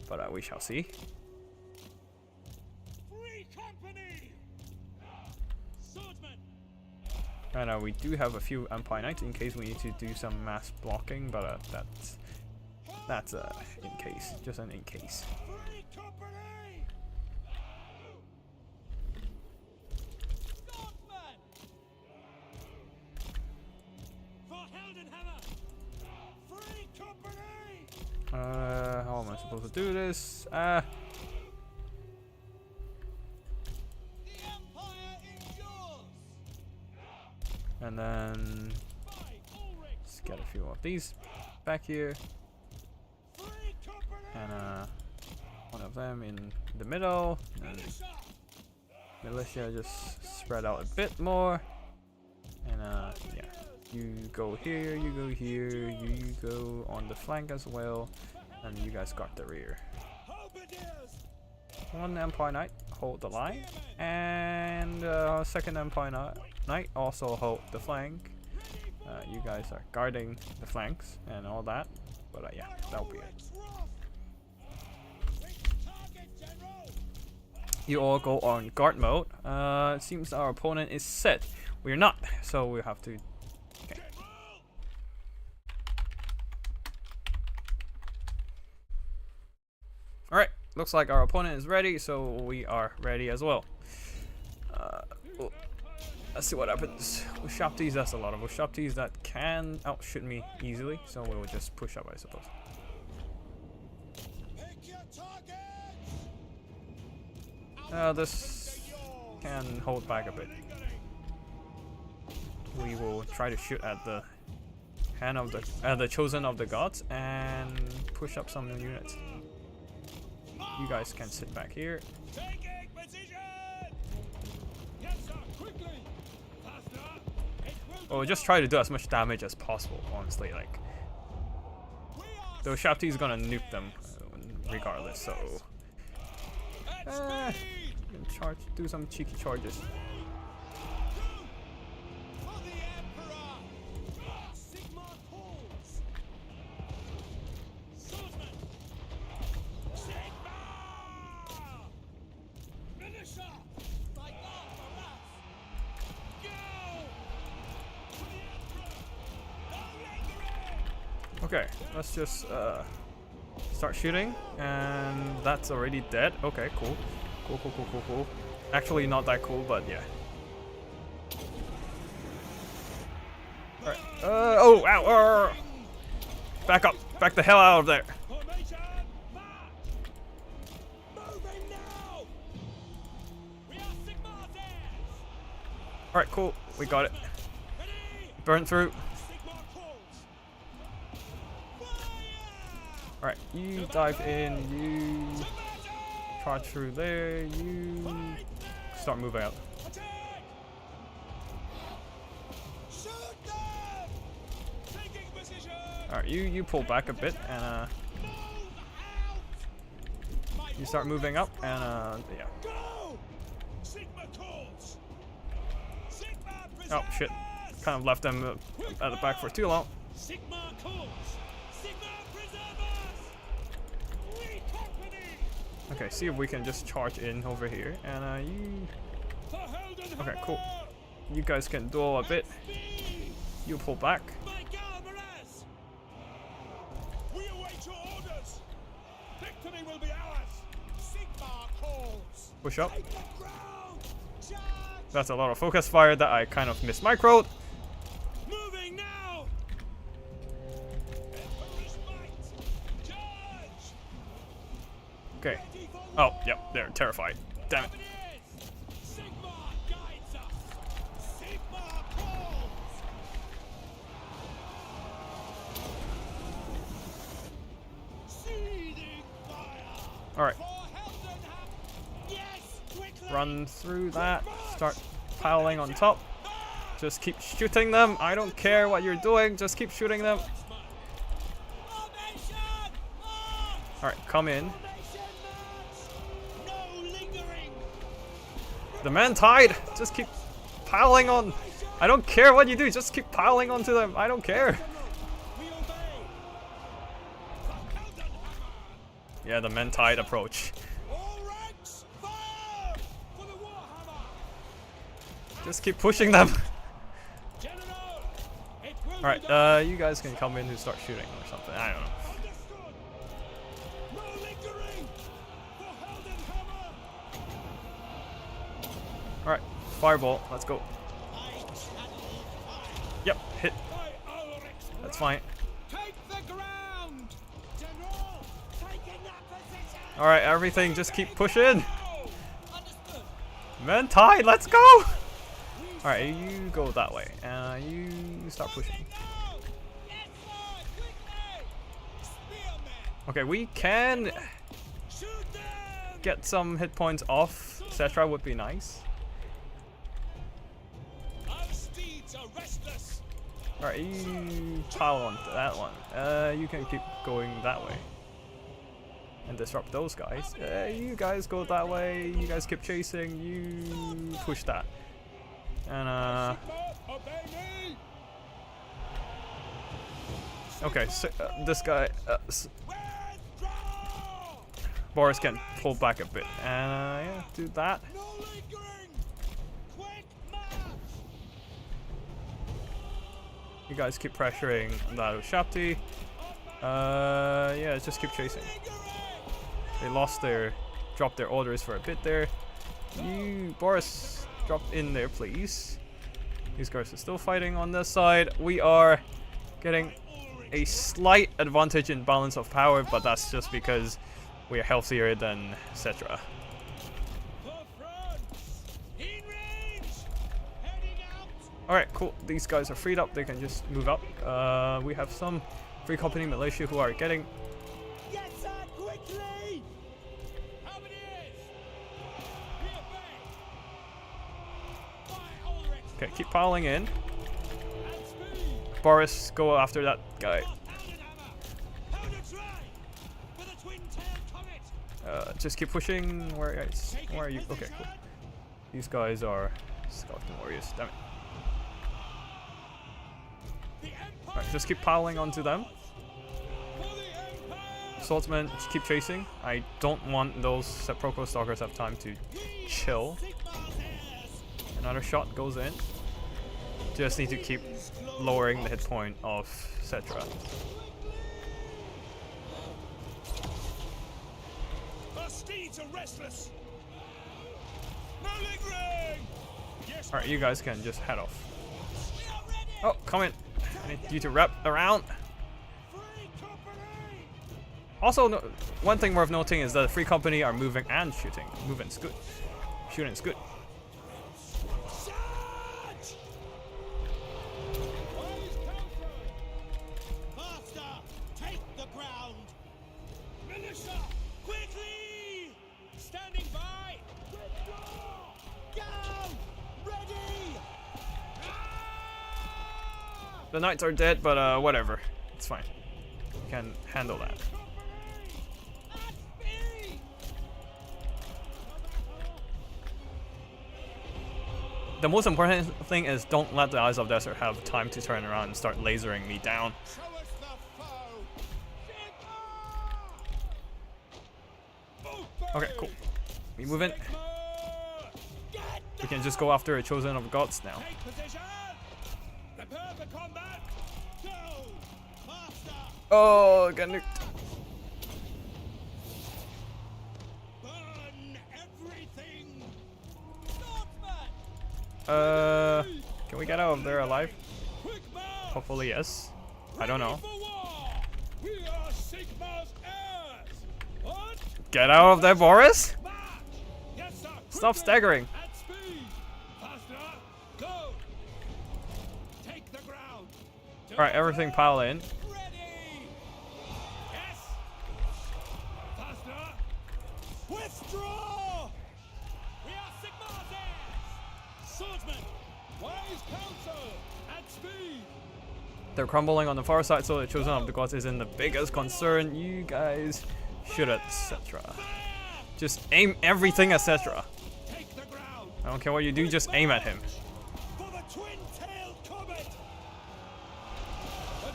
But we shall see. And we do have a few Empire Knights in case we need to do some mass blocking, but that's in case, just an in case. How am I supposed to do this? And then let's get a few of these back here. And one of them in the middle. And militia just spread out a bit more. And yeah. You go here, you go here, you go on the flank as well, and you guys got the rear. One Empire Knight, hold the line, and second Empire Knight also hold the flank. You guys are guarding the flanks and all that, but yeah, that'll be it. You all go on guard mode. It seems our opponent is set. We're not, so we have to. Alright, looks like our opponent is ready, so we are ready as well. Let's see what happens. Ushaptis, that's a lot of Ushaptis that can outshoot me easily, so we will just push up, I suppose. This can hold back a bit. We will try to shoot at the hand of the chosen of the gods and push up some units. You guys can sit back here. Or just try to do as much damage as possible, honestly. Like, the Ushapti is gonna nuke them regardless, so you can do some cheeky charges. Okay, let's just start shooting, and that's already dead. Okay, cool. Cool. Actually, not that cool, but yeah. Alright. Oh, ow! Back up! Back the hell out of there! Formation, march! Moving now! We are Sigmar's heirs! Alright, cool. We got it. Ready? Burn through. Sigmar calls! Alright, you dive in, you charge through there, you start moving out. Attack! Shoot them! Taking position! Alright, you pull back a bit, and Move out! you start moving up, and yeah. Go! Sigma calls! Sigma Oh shit, kind of left them at the back for too long. Sigma calls! Sigma preservers! We company! Okay, see if we can just charge in over here, and you... For Helden Okay, cool. Hammer! You guys can duel a bit. Speed! You pull back. My Galvaras! We await your orders! Victory will be ours! Sigma calls! Push up. Take the ground! Charge! That's a lot of focus fire that I kind of mismicroed. Moving now! Emperor's might! Charge! Okay. Ready for Oh, war! yep, they're terrified. Damn it. It is! Sigma guides us! Sigma calls! Seething fire! Alright, For Helden Hammer! Yes! Quickly! run through that. Start piling on top. Just keep shooting them. I don't care what you're doing. Just keep shooting them. Formation! March! Alright, come in. Formation march! No lingering! The man tied. Just keep piling on. I don't care what you do. Just keep piling onto them. I don't care. We obey! For Helden Hammer! Yeah, the man tied approach. All ranks, fire! For the Warhammer! Just keep pushing them. General! It will be Alright, done! you guys can come in and start shooting or something. I don't know. Understood! No lingering! For Helden Hammer! Alright, fireball. Let's go. I channel fire! Yep, hit. By Ulrich's That's right! fine. Take the ground! General! Taking that position! Alright, everything. Just keep pushing. Now! Understood! Man tied. Let's go. Alright, you go that way. You start pushing. Now! Yes, sir! Quickly! Spearman! Okay, we can Shoot them! get some hit points off. Cetra would be nice. Our steeds are restless! Alright, you pile on to that one. You can keep going that way. And disrupt those guys. You guys go that way. You guys keep chasing. You push that. And Sigma, obey me! okay, so, this guy, Withdraw! Boris can pull back a bit. And yeah, do that. No lingering! Quick march! You guys keep pressuring that Shapti. Yeah, just keep chasing. They dropped their orders for a bit there. You, Boris, drop in there, please. These guys are still fighting on this side. We are getting a slight advantage in balance of power, but that's just because we are healthier than Cetra. For France! In range! Heading out! Alright, cool. These guys are freed up. They can just move up. We have some Free Company militia who are getting... Yes, sir! Quickly! How many is? We obey! By Ulrich! Okay, keep piling in. And speed! Boris, go after that guy. Just keep pushing. Where are you? Okay, cool. These guys are skeleton warriors. Damn it. Alright, just keep piling onto them. Swordsmen, just keep chasing. I don't want those Sepulchral Stalkers have time to chill. Another shot goes in. Just need to keep lowering the hit point of Cetra. needs are restless. No lingering. Yes. Alright, you guys can just head off. We are ready. Oh, come in. I need you to wrap around. Free company. Also, one thing worth noting is that the Free Company are moving and shooting. Moving's good. Shooting's good. Charge! Wise counsel. Faster. Take the ground. Militia, quickly. Standing by. Withdraw. Go. Ready. Ah! The knights are dead, but whatever. It's fine. We can handle that. At speed. The most important thing is don't let the Eyes of Desert have time to turn around and start lasering me down. Show us the foe. Sigma! Okay, cool. We move in. Sigma! Get We can just go after a Chosen of Gods now. Take position. Prepare for combat. Go. Faster. Oh, get nuked. Burn everything. Can we get out of there alive? Quick march. Hopefully, yes. I don't know. Ready for war. We are Sigma's heirs. What? Get out of there, Boris! March. Yes, sir. Stop Quickly. staggering. At speed. Faster. Go. Take the ground. Alright, everything pile in. Ready. Yes. Faster. Withdraw. We are Sigma's heirs. Swordsman. Wise counsel. At speed. They're crumbling on the far side, so the Chosen of the Gods isn't the biggest concern. You guys shoot, etc. Just aim everything, etc. Take the ground. I don't care what you do, just aim at him. For the twin-tailed comet.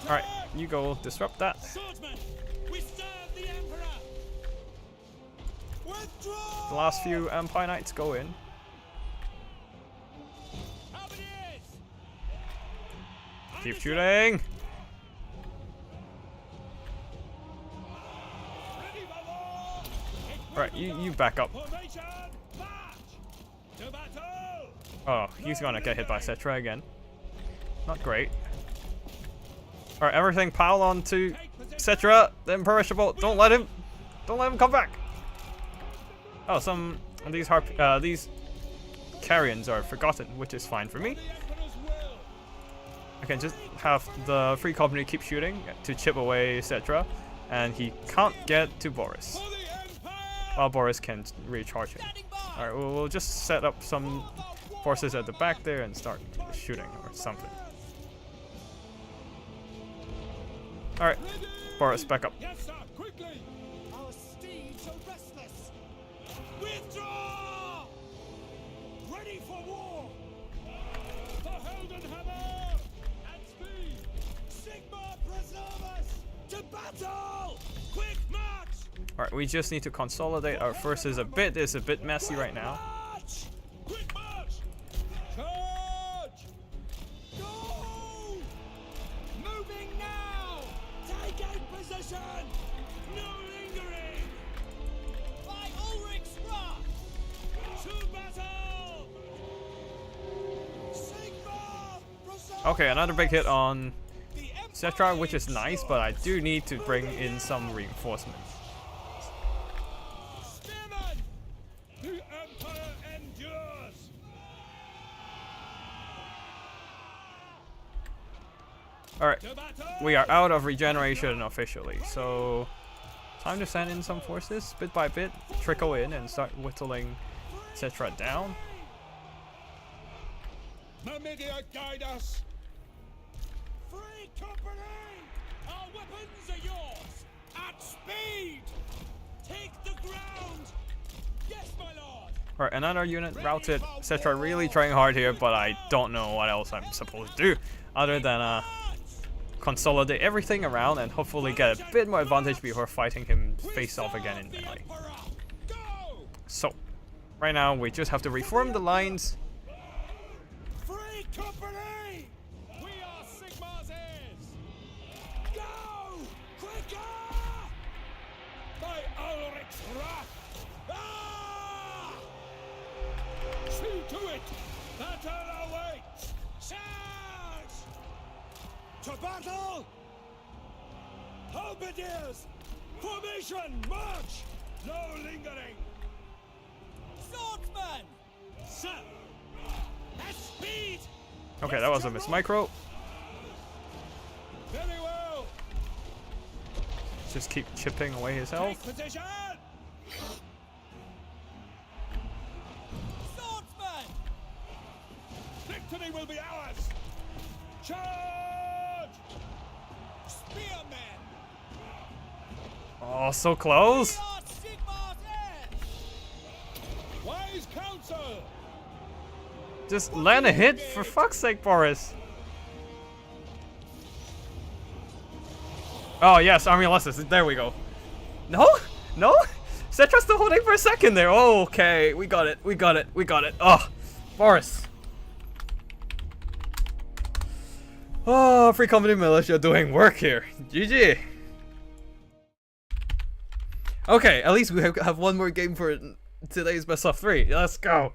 Alright, Attack. you go disrupt that. Swordsman. We serve the Emperor. Withdraw. The last few Empire Knights go in. Halberdiers. Keep shooting! Ready for war. Alright, you back up. Formation. March. To battle. Oh, he's gonna get hit by Cetra again. Not great. Alright, everything pile on to Cetra, the Imperishable. Don't let him come back. Oh, some of these these carrions are forgotten, which is fine for me. The Emperor's will. I can just have the Free Company keep shooting to chip away Cetra, and he can't get to Boris. For the Empire. While Boris can recharge him. Standing by. Alright, we'll just set up some forces at the back there and start shooting or something. Alright, Ready. Boris, back up. Yes, sir. Quickly. Our steeds are restless. Withdraw. Ready for war. The Heldenhammer. At speed. Sigma preserve us. To battle. Quick march. Alright, we just need to consolidate our forces a bit. It's a bit messy right now. March. Quick march. Charge. Go. Moving now. Take a position. No lingering. By Ulrich's wrath. To battle. Sigma preserve. Okay, another big hit on The Empire Cetra, which is nice, but I ensures. do need to bring in some reinforcements. Spearman. The Empire endures. Alright, To battle. we are out of regeneration officially, so time to send in some forces bit by bit, trickle in and start whittling Cetra down. Mamidia, guide us. Free company. Our weapons are yours. At speed. Take the ground. Yes, my lord. Alright, another unit routed. Cetra really trying hard here, but I don't know what else I'm supposed to do other than consolidate everything around and hopefully get a bit more advantage before fighting him face off again in melee. Go. So, right now we just have to reform the lines. Free company. We are Sigma's heirs. Go. Quicker. By Ulrich's wrath. Ah! See to it! Battle awaits! Charge! To battle! Halberdiers! Formation! March! No lingering! Swordsman! Sir! At speed! Okay, that was a miss micro. Very well! Just keep chipping away his health. Take position! Swordsman! Victory will be ours! Charge! Spearman! Oh, so close. We are Sigmar's heirs! Wise counsel! Just land a hit for fuck's sake, Boris. Oh yes, Army Losses. There we go. No? No? Cetra's still holding for a second there. Oh, okay, we got it. We got it. We got it. Oh, Boris. Oh, Free Company Militia doing work here. GG. Okay, at least we have one more game for today's best of 3. Let's go.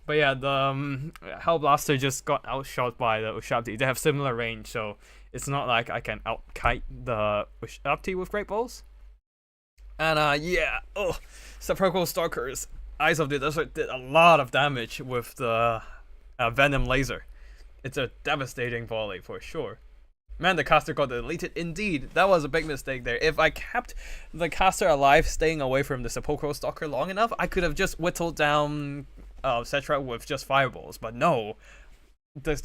But yeah, the Hellblaster just got outshot by the Ushabti. They have similar range, so it's not like I can outkite the Ushabti with Great Balls. And yeah, oh, Sepulchral Stalkers, Eyes of the Desert did a lot of damage with the Venom Laser. It's a devastating volley for sure. Man, the caster got deleted. Indeed, that was a big mistake there. If I kept the caster alive, staying away from the Sepulchral Stalker long enough, I could have just whittled down Cetra with just fireballs. But no, the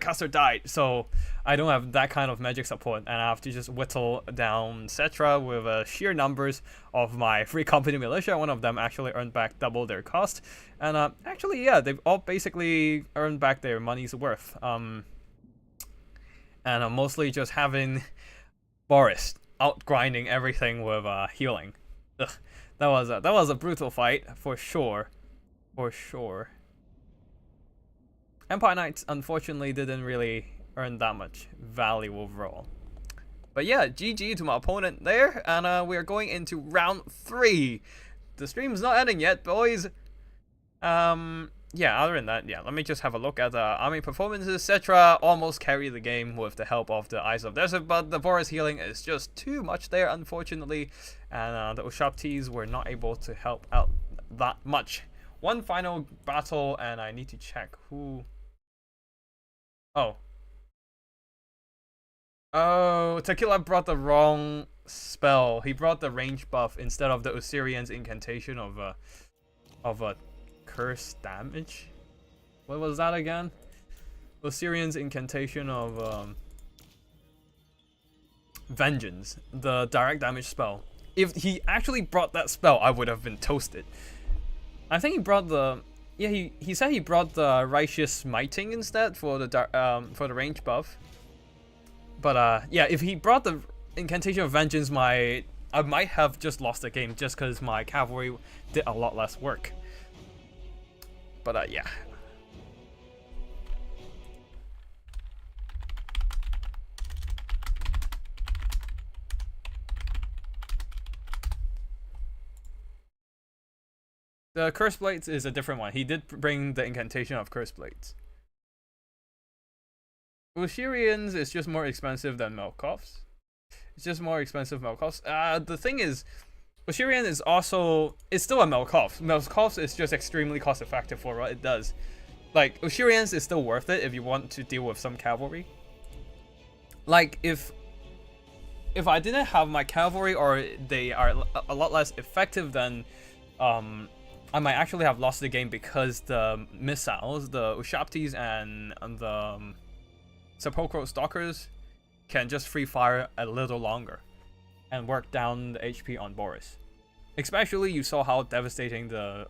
caster died, so I don't have that kind of magic support, and I have to just whittle down Cetra with sheer numbers of my Free Company Militia. One of them actually earned back double their cost, and actually, yeah, they've all basically earned back their money's worth. And I'm mostly just having Boris outgrinding everything with healing. Ugh, that was a brutal fight for sure, for sure. Empire Knights unfortunately didn't really earn that much value overall. But yeah, GG to my opponent there, and we are going into round 3. The stream's not ending yet, boys. Yeah, other than that, yeah, let me just have a look at army performances, etc. Almost carry the game with the help of the Eyes of Desert, but the Boris healing is just too much there, unfortunately, and the Ushabtis were not able to help out that much. One final battle, and I need to check who... Oh. Oh, Tequila brought the wrong spell. He brought the range buff instead of the Osirian's incantation of a curse damage. What was that again? Osirian's incantation of vengeance, the direct damage spell. If he actually brought that spell, I would have been toasted. I think he brought the he said he brought the righteous smiting instead for the range buff. But yeah, if he brought the incantation of vengeance, I might have just lost the game just because my cavalry did a lot less work. But yeah. The Curse Blades is a different one. He did bring the incantation of Curse Blades. Ushirians is just more expensive than Melkov's. It's just more expensive Melkov's. The thing is, Ushirian is also... It's still a Melkov's. Melkov's is just extremely cost effective for what it does. Like, Ushirians is still worth it if you want to deal with some cavalry. Like, if I didn't have my cavalry, or they are a lot less effective, then I might actually have lost the game because the missiles, the Ushabtis and the Sepulchral Stalkers can just free fire a little longer and work down the HP on Boris. Especially, you saw how devastating the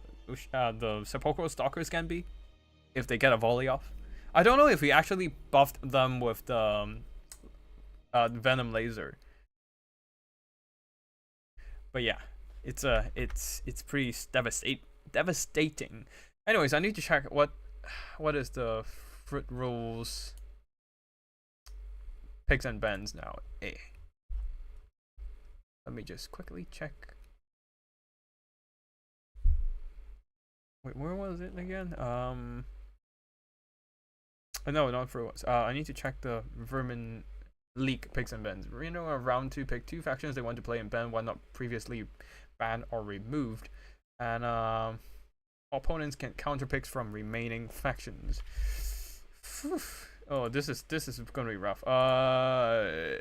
Sepulchral Stalkers can be if they get a volley off. I don't know if we actually buffed them with the Venom Laser, but yeah, it's pretty devastating. Anyways, I need to check what is the fruit rules. Picks and bends now. Let me just quickly check. Wait, where was it again? No, not for what. I need to check the Vermin League picks and bans. You know, round 2 pick 2 factions they want to play and ban one not previously banned or removed, and opponents can counter picks from remaining factions. Oh, this is gonna be rough. I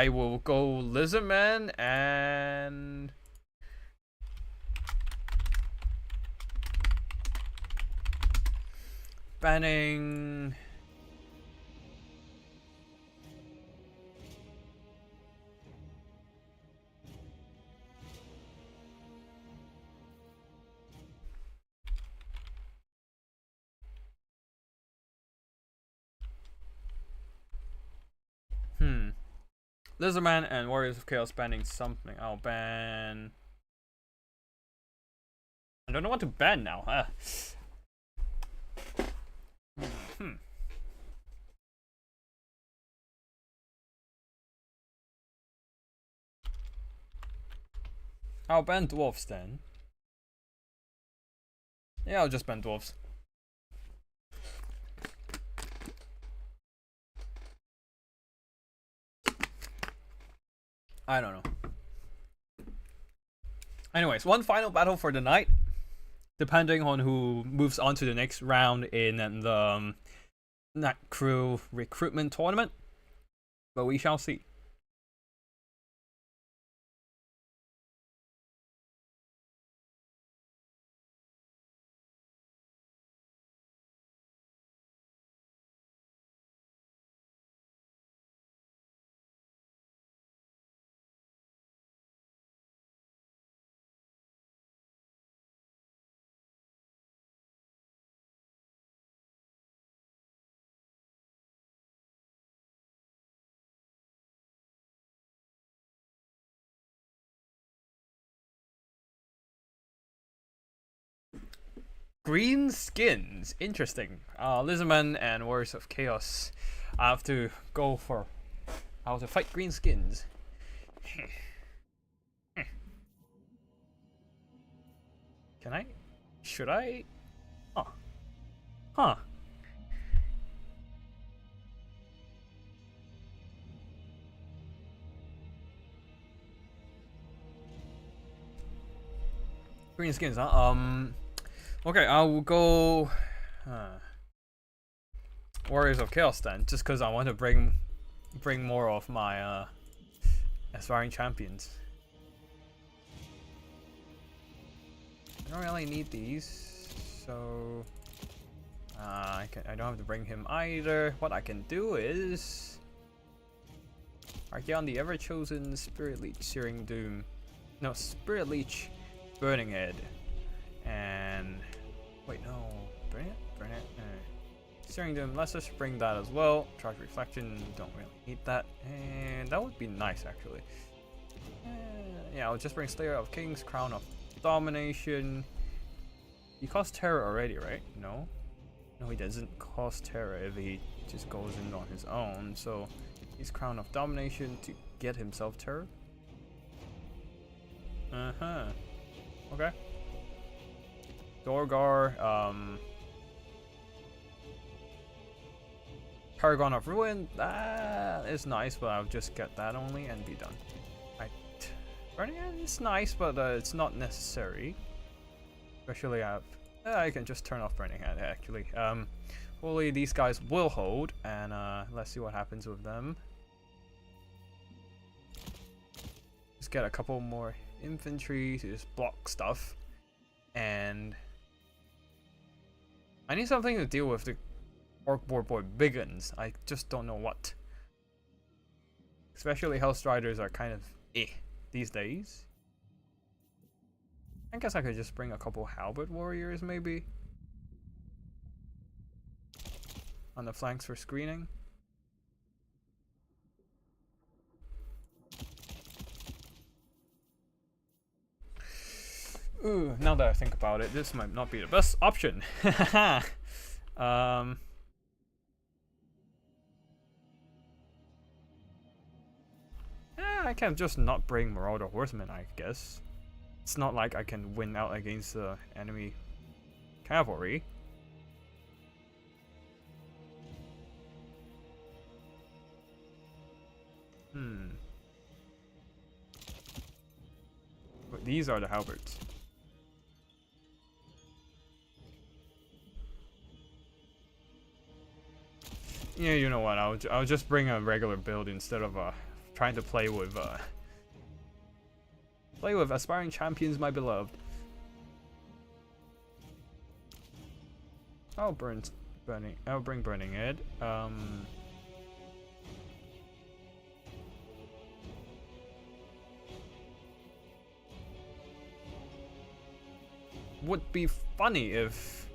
will go Lizardman and banning. Lizardman and Warriors of Chaos banning something. I'll ban. I don't know what to ban now. I'll ban Dwarfs then. Yeah, I'll just ban Dwarfs. I don't know. Anyways, one final battle for the night. Depending on who moves on to the next round in the Night Crew recruitment tournament. But we shall see. Greenskins, interesting. Lizardman and Warriors of Chaos. I have to go for. I have to fight Greenskins. Can I? Should I? Huh. Greenskins, huh? Okay, I will go Warriors of Chaos then, just because I want to bring more of my aspiring champions. I don't really need these, so I don't have to bring him either. What I can do is Archeon the Ever-Chosen, Spirit Leech, Searing Doom. No, Spirit Leech, Burning Head. And wait, no, burn it. Searing Doom, let's just bring that as well. Charge Reflection, don't really need that, and that would be nice actually. Yeah, I'll just bring Slayer of Kings, Crown of Domination. He costs terror already, right? No, he doesn't cost terror if he just goes in on his own. So he's Crown of Domination to get himself terror. Okay. Dorgar, Paragon of Ruin, that is nice, but I'll just get that only and be done. Burning Hand is nice, but it's not necessary. Especially I can just turn off Burning Hand actually. Hopefully these guys will hold, and let's see what happens with them. Just get a couple more infantry to just block stuff, and I need something to deal with the Orc Boar Boy Biggins. I just don't know what. Especially Hell Striders are kind of these days. I guess I could just bring a couple Halberd Warriors maybe on the flanks for screening. Ooh, now that I think about it, this might not be the best option. Yeah, I can just not bring Marauder Horsemen, I guess. It's not like I can win out against the enemy cavalry. But these are the halberds. Yeah, you know what? I'll just bring a regular build instead of trying to play with aspiring champions, my beloved. I'll bring burning Ed. Would be funny if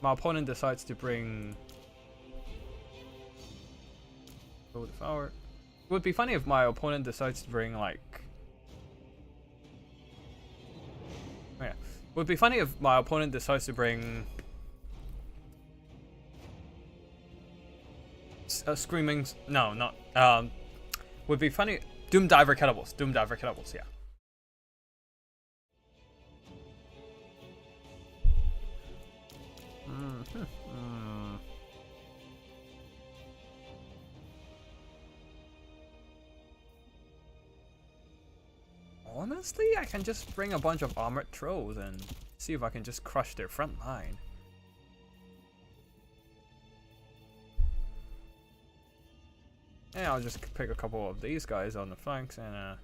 my opponent decides to bring It would be funny if my opponent decides to bring like it would be funny if my opponent decides to bring screaming no not would be funny Doom Diver Kettables, yeah. Honestly, I can just bring a bunch of armored trolls and see if I can just crush their front line. Yeah, I'll just pick a couple of these guys on the flanks and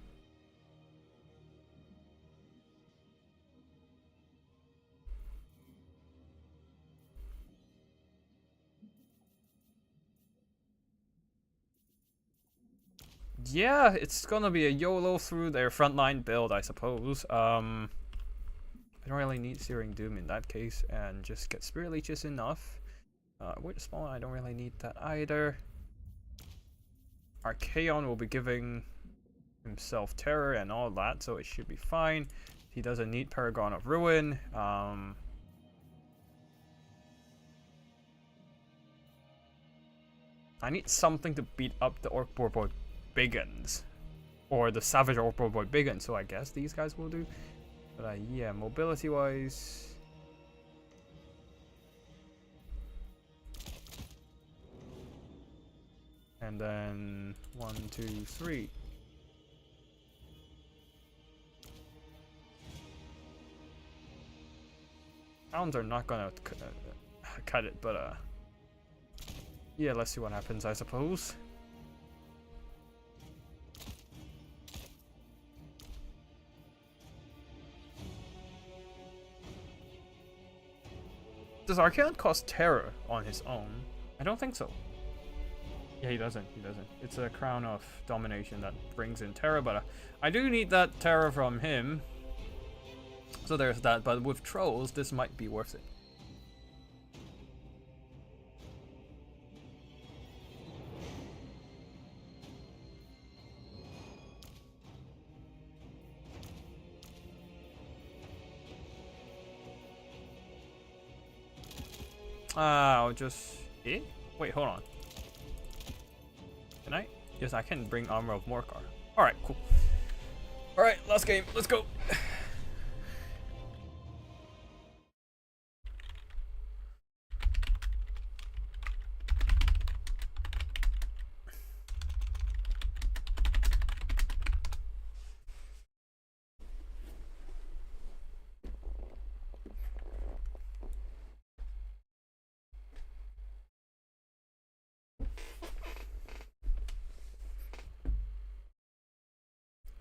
yeah, it's gonna be a YOLO through their frontline build, I suppose. I don't really need Searing Doom in that case, and just get Spirit Leeches enough. With Spawn, I don't really need that either. Archaon will be giving himself Terror and all that, so it should be fine. He doesn't need Paragon of Ruin. I need something to beat up the Orc Boy Biggins, or the Savage Orc Boy Biggins, so I guess these guys will do. But yeah, mobility wise, and then 1, 2, 3. Hounds are not gonna cut it, but yeah, let's see what happens, I suppose. Does Archaon cost Terror on his own? I don't think so. Yeah, he doesn't. It's a Crown of Domination that brings in Terror, but I do need that Terror from him. So there's that, but with Trolls, this might be worth it. I'll just... Eh? Wait, hold on. Can I? Yes, I can bring Armor of Morkar. Alright, cool. Alright, last game. Let's go.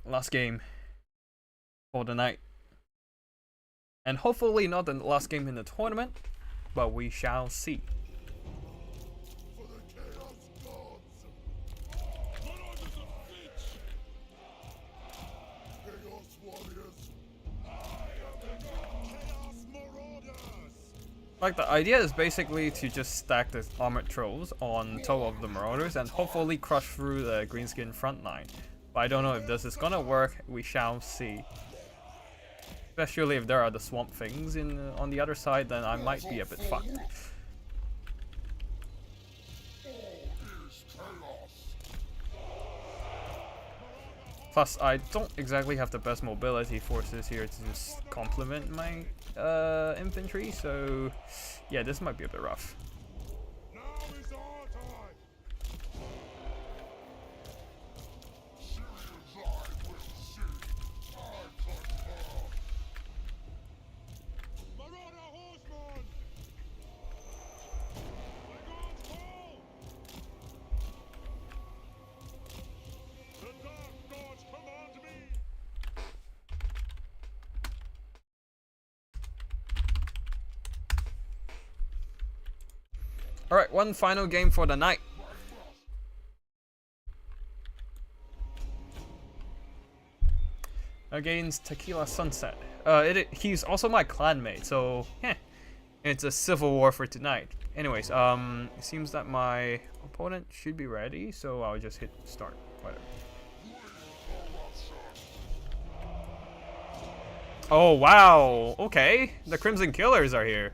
Last game for the night, and hopefully not the last game in the tournament, but we shall see. For the Chaos Gods! Chaos Warriors! Chaos Marauders! Like, the idea is basically to just stack the armored trolls on top of the marauders and hopefully crush through the greenskin front line. But I don't know if this is gonna work. We shall see. Especially if there are the swamp things on the other side, then I might be a bit fucked. Plus, I don't exactly have the best mobility forces here to just complement my infantry, so yeah, this might be a bit rough. Now is our time. Marauder horseman! My God's call! The dark gods command me! Alright, one final game for the night. Against Tequila Sunset. He's also my clanmate, so it's a civil war for tonight. Anyways, it seems that my opponent should be ready, so I'll just hit start. Whatever. Oh wow! Okay, the Crimson Killers are here.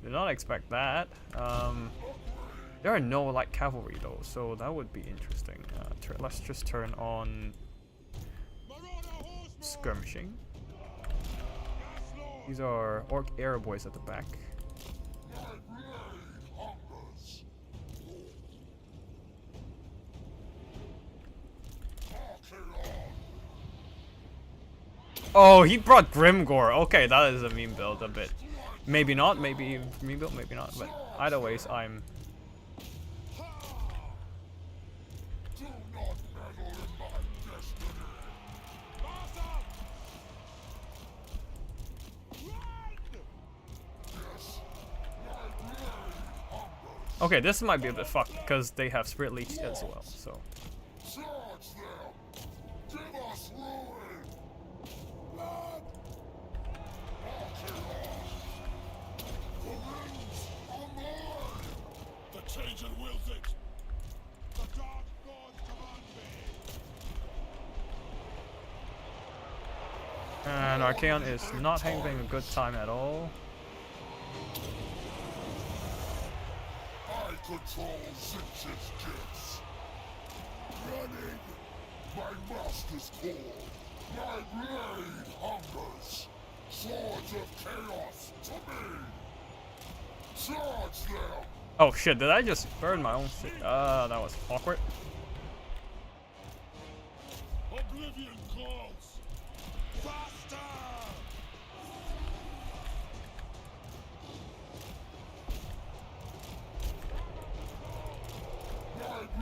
Did not expect that. There are no light cavalry though, so that would be interesting. Let's just turn on skirmishing. These are Orc Air Boys at the back. Oh, he brought Grimgore. Okay, that is a meme build a bit. Maybe not, maybe meme build, maybe not. But either ways, I'm... Okay, this might be a bit fucked because they have Spirit Leech as well, so... And Archaon is not having a good time at all. I control Zinch's gifts. Running, my master's call. My blade hungers. Swords of chaos to me. Charge them. Oh shit, did I just burn my own shit? That was awkward. Oblivion calls. Faster!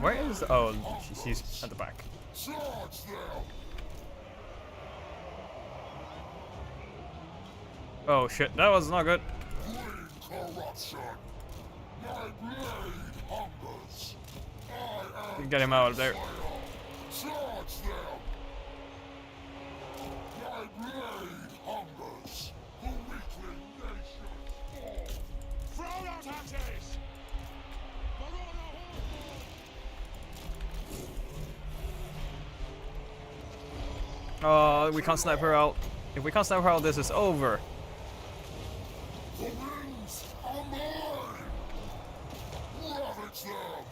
Where is... Oh, she's at the back. Charge them. Oh shit, that was not good. Bring corruption. My blade hungers. I am Get him out of there. Charge them. My blade hungers. The weakling nation fall. Throw out axes. Marauder horseman. We can't snipe her out. If we can't snipe her out, this is over. The wings are mine. Ravage them.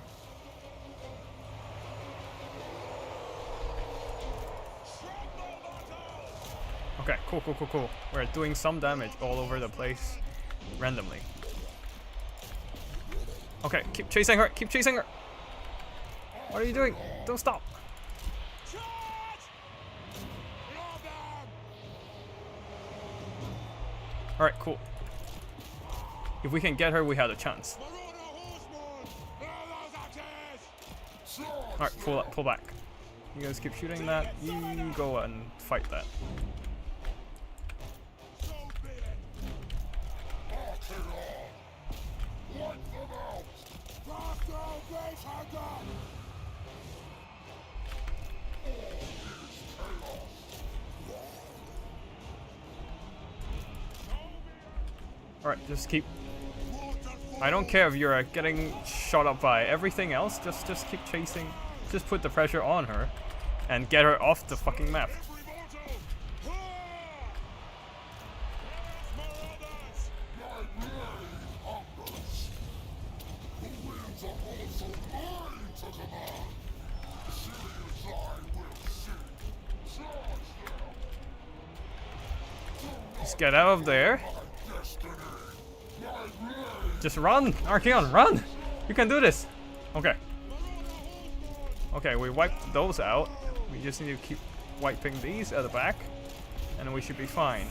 Okay, cool. We're doing some damage all over the place, randomly. Okay, keep chasing her, What are you doing? Don't stop. Charge! Love them. Alright, cool. If we can get her, we have a chance. Marauder horseman. Throw those axes. Charge. Alright, pull back. You guys keep shooting that. You go and fight that. So be it. Archaon. Wipe them out. Faster, base hunter. All is chaos. Alright, just keep... I don't care if you're getting shot up by everything else, just keep chasing. Just put the pressure on her and get her off the fucking map. Every mortal. Marauders. My blade hungers. The winds are also mine to command. Silly as I will sing. Just get out of there. Just run, Archeon, run! You can do this. Okay. Okay, we wiped those out. We just need to keep wiping these at the back, and then we should be fine.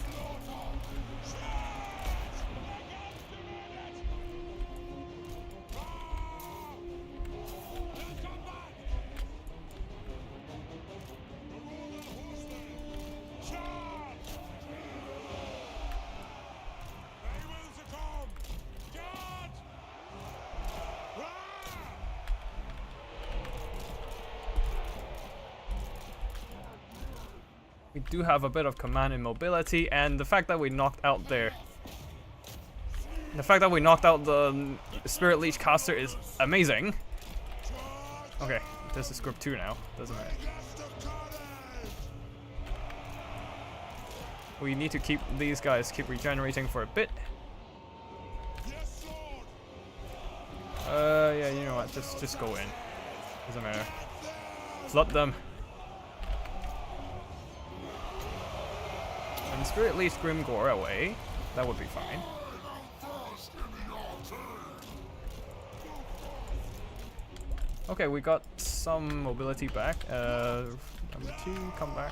We do have a bit of command and mobility, and the fact that we knocked out the Spirit Leech caster is amazing. Okay, this is group 2 now, doesn't matter. We need to keep these guys keep regenerating for a bit. Yeah, you know what, just go in. Doesn't matter. Flood them. And Spirit Leech Grimgore away. That would be fine. Okay, we got some mobility back. Number 2, come back.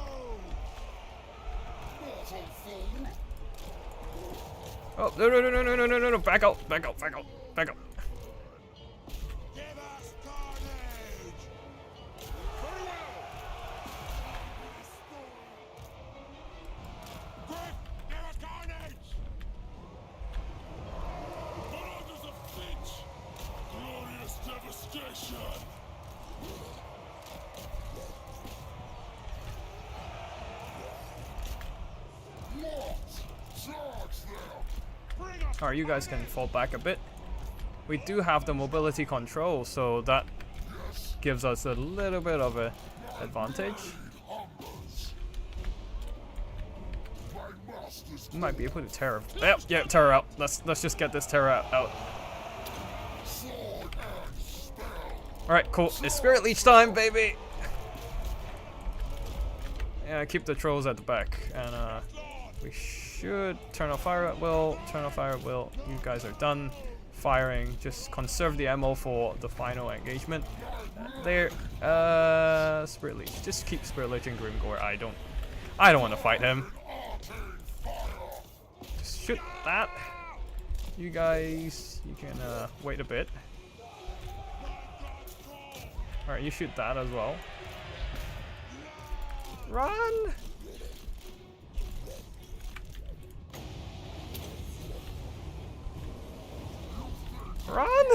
Oh, no, back out, back out, back out, back out. Alright, you guys can fall back a bit. We do have the mobility control, so that gives us a little bit of an advantage. We might be able to Terror. Yep, yeah, Terror out. Let's just get this Terror out. Alright, cool. It's Spirit Leech time, baby! Yeah, keep the trolls at the back, and we should turn off fire at will. Turn off fire at will. You guys are done firing. Just conserve the ammo for the final engagement. There, Spirit Leech. Just keep Spirit Leech and Grimgore. I don't want to fight him. Just shoot that. You guys, you can wait a bit. All right, you shoot that as well. Run! Run!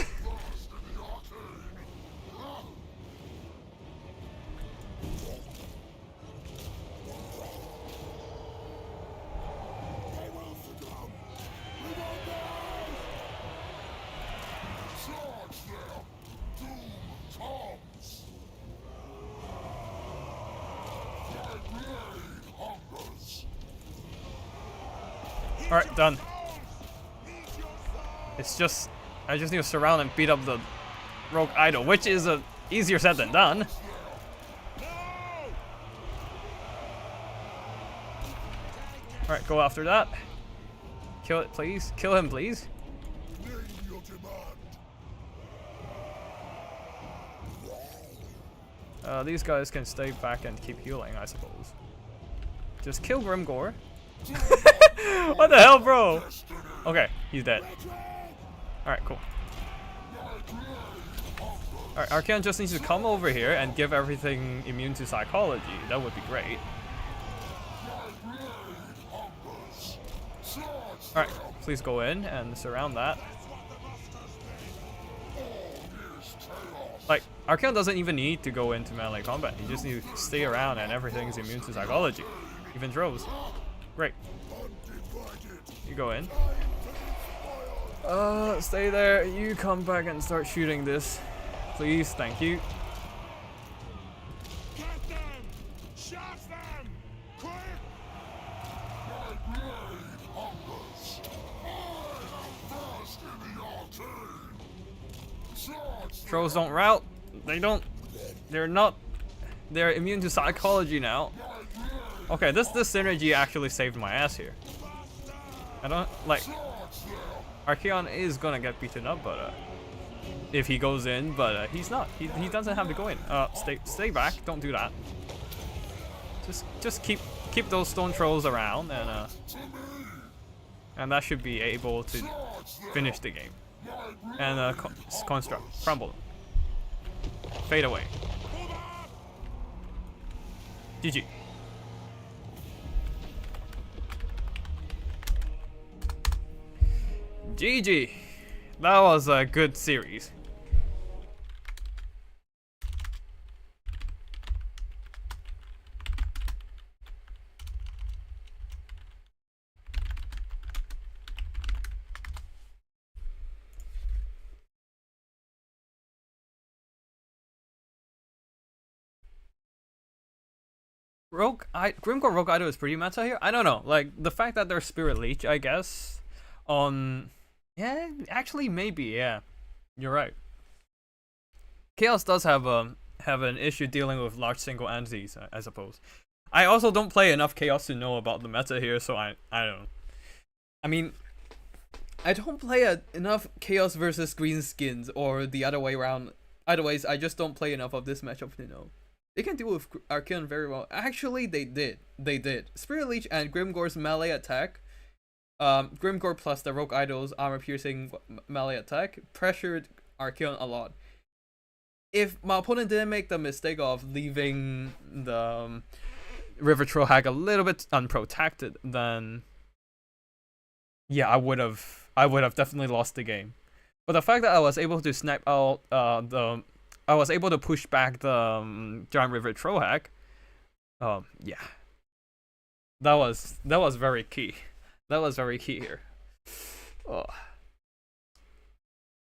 Alright, done. It's just, I just need to surround and beat up the rogue idol, which is easier said than done. Alright, go after that. Kill it, please. Kill him, please. These guys can stay back and keep healing, I suppose. Just kill Grimgore. What the hell, bro? Okay, he's dead. Alright, cool. Alright, Archeon just needs to come over here and give everything immune to psychology. That would be great. Alright, please go in and surround that. Like, Archeon doesn't even need to go into melee combat. He just needs to stay around and everything's immune to psychology. Even droves. Great. You go in. Stay there. You come back and start shooting this. Please, thank you. Get them! Shot them! Quick! Trolls don't rout. They're immune to psychology now. Okay, this synergy actually saved my ass here. I don't like. Archeon is gonna get beaten up, but if he goes in, but he's not. He doesn't have to go in. Stay back. Don't do that. Just keep those stone trolls around, and that should be able to finish the game. And construct, crumble, fade away. GG. GG. That was a good series. Grimgor Rogue Idol is pretty meta here. I don't know, like the fact that they're Spirit Leech, I guess. Yeah, actually maybe, yeah. You're right. Chaos does have an issue dealing with large single entities, I suppose. I also don't play enough Chaos to know about the meta here, so I don't know. I mean, I don't play enough Chaos versus Greenskins or the other way around. Either ways, I just don't play enough of this matchup to know. They can deal with Archeon very well. Actually, they did. Spirit Leech and Grimgor's melee attack, Grimgor plus the Rogue Idol's armor-piercing melee attack pressured Archeon a lot. If my opponent didn't make the mistake of leaving the River Troll hack a little bit unprotected, then yeah, I would have definitely lost the game. But the fact that I was able to snipe out I was able to push back the Giant River Troll hack. Yeah, that was very key. That was very key here. Oh.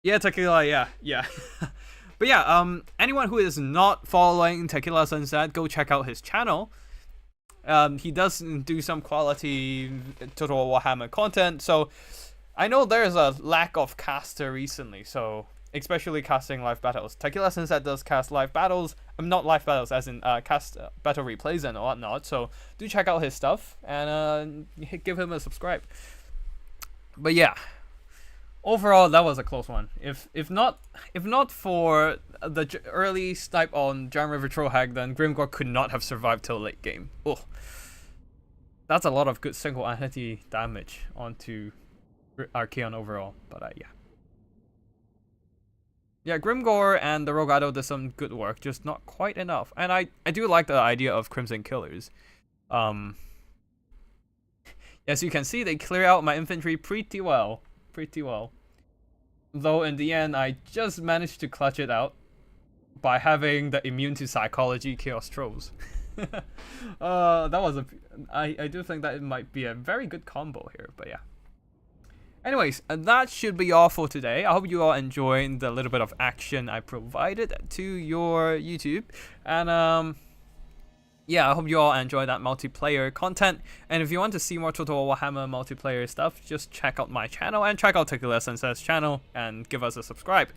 Yeah, Tequila. Yeah. But yeah, anyone who is not following Tequila Sunset, go check out his channel. He does do some quality Total Warhammer content. So I know there's a lack of caster recently. So especially casting live battles. Tequila Sunset does cast live battles. Not live battles, as in cast battle replays and whatnot. So do check out his stuff and give him a subscribe. But yeah, overall that was a close one. If not for the early snipe on Giant River Troll hack, then Grimgor could not have survived till late game. Oh, that's a lot of good single entity damage onto Archeon overall. But yeah. Yeah, Grimgor and the Rogue Idol did some good work, just not quite enough. And I do like the idea of Crimson Killers. As you can see, they clear out my infantry pretty well. Though in the end, I just managed to clutch it out by having the immune to psychology Chaos Trolls. That was I do think that it might be a very good combo here, but yeah. Anyways, that should be all for today. I hope you all enjoyed the little bit of action I provided to your YouTube. And yeah, I hope you all enjoyed that multiplayer content. And if you want to see more Total Warhammer multiplayer stuff, just check out my channel and check out Tequila Sunset's channel and give us a subscribe.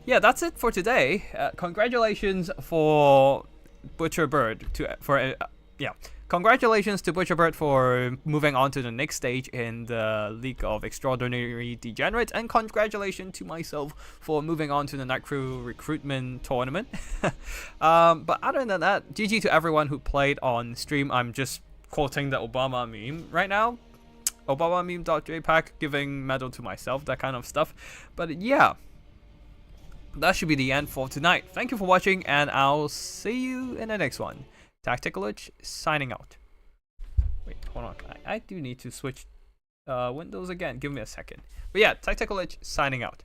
Yeah, that's it for today. Congratulations for Butcherbird Congratulations to Butcherbird for moving on to the next stage in the League of Extraordinary Degenerates, and congratulations to myself for moving on to the Night Crew recruitment tournament. But other than that, GG to everyone who played on stream. I'm just quoting the Obama meme right now. Obama meme.jpg, giving medal to myself, that kind of stuff. But yeah, that should be the end for tonight. Thank you for watching, and I'll see you in the next one. Tacticalich signing out. Wait, hold on. I do need to switch windows again. Give me a second. But yeah, Tacticalich signing out.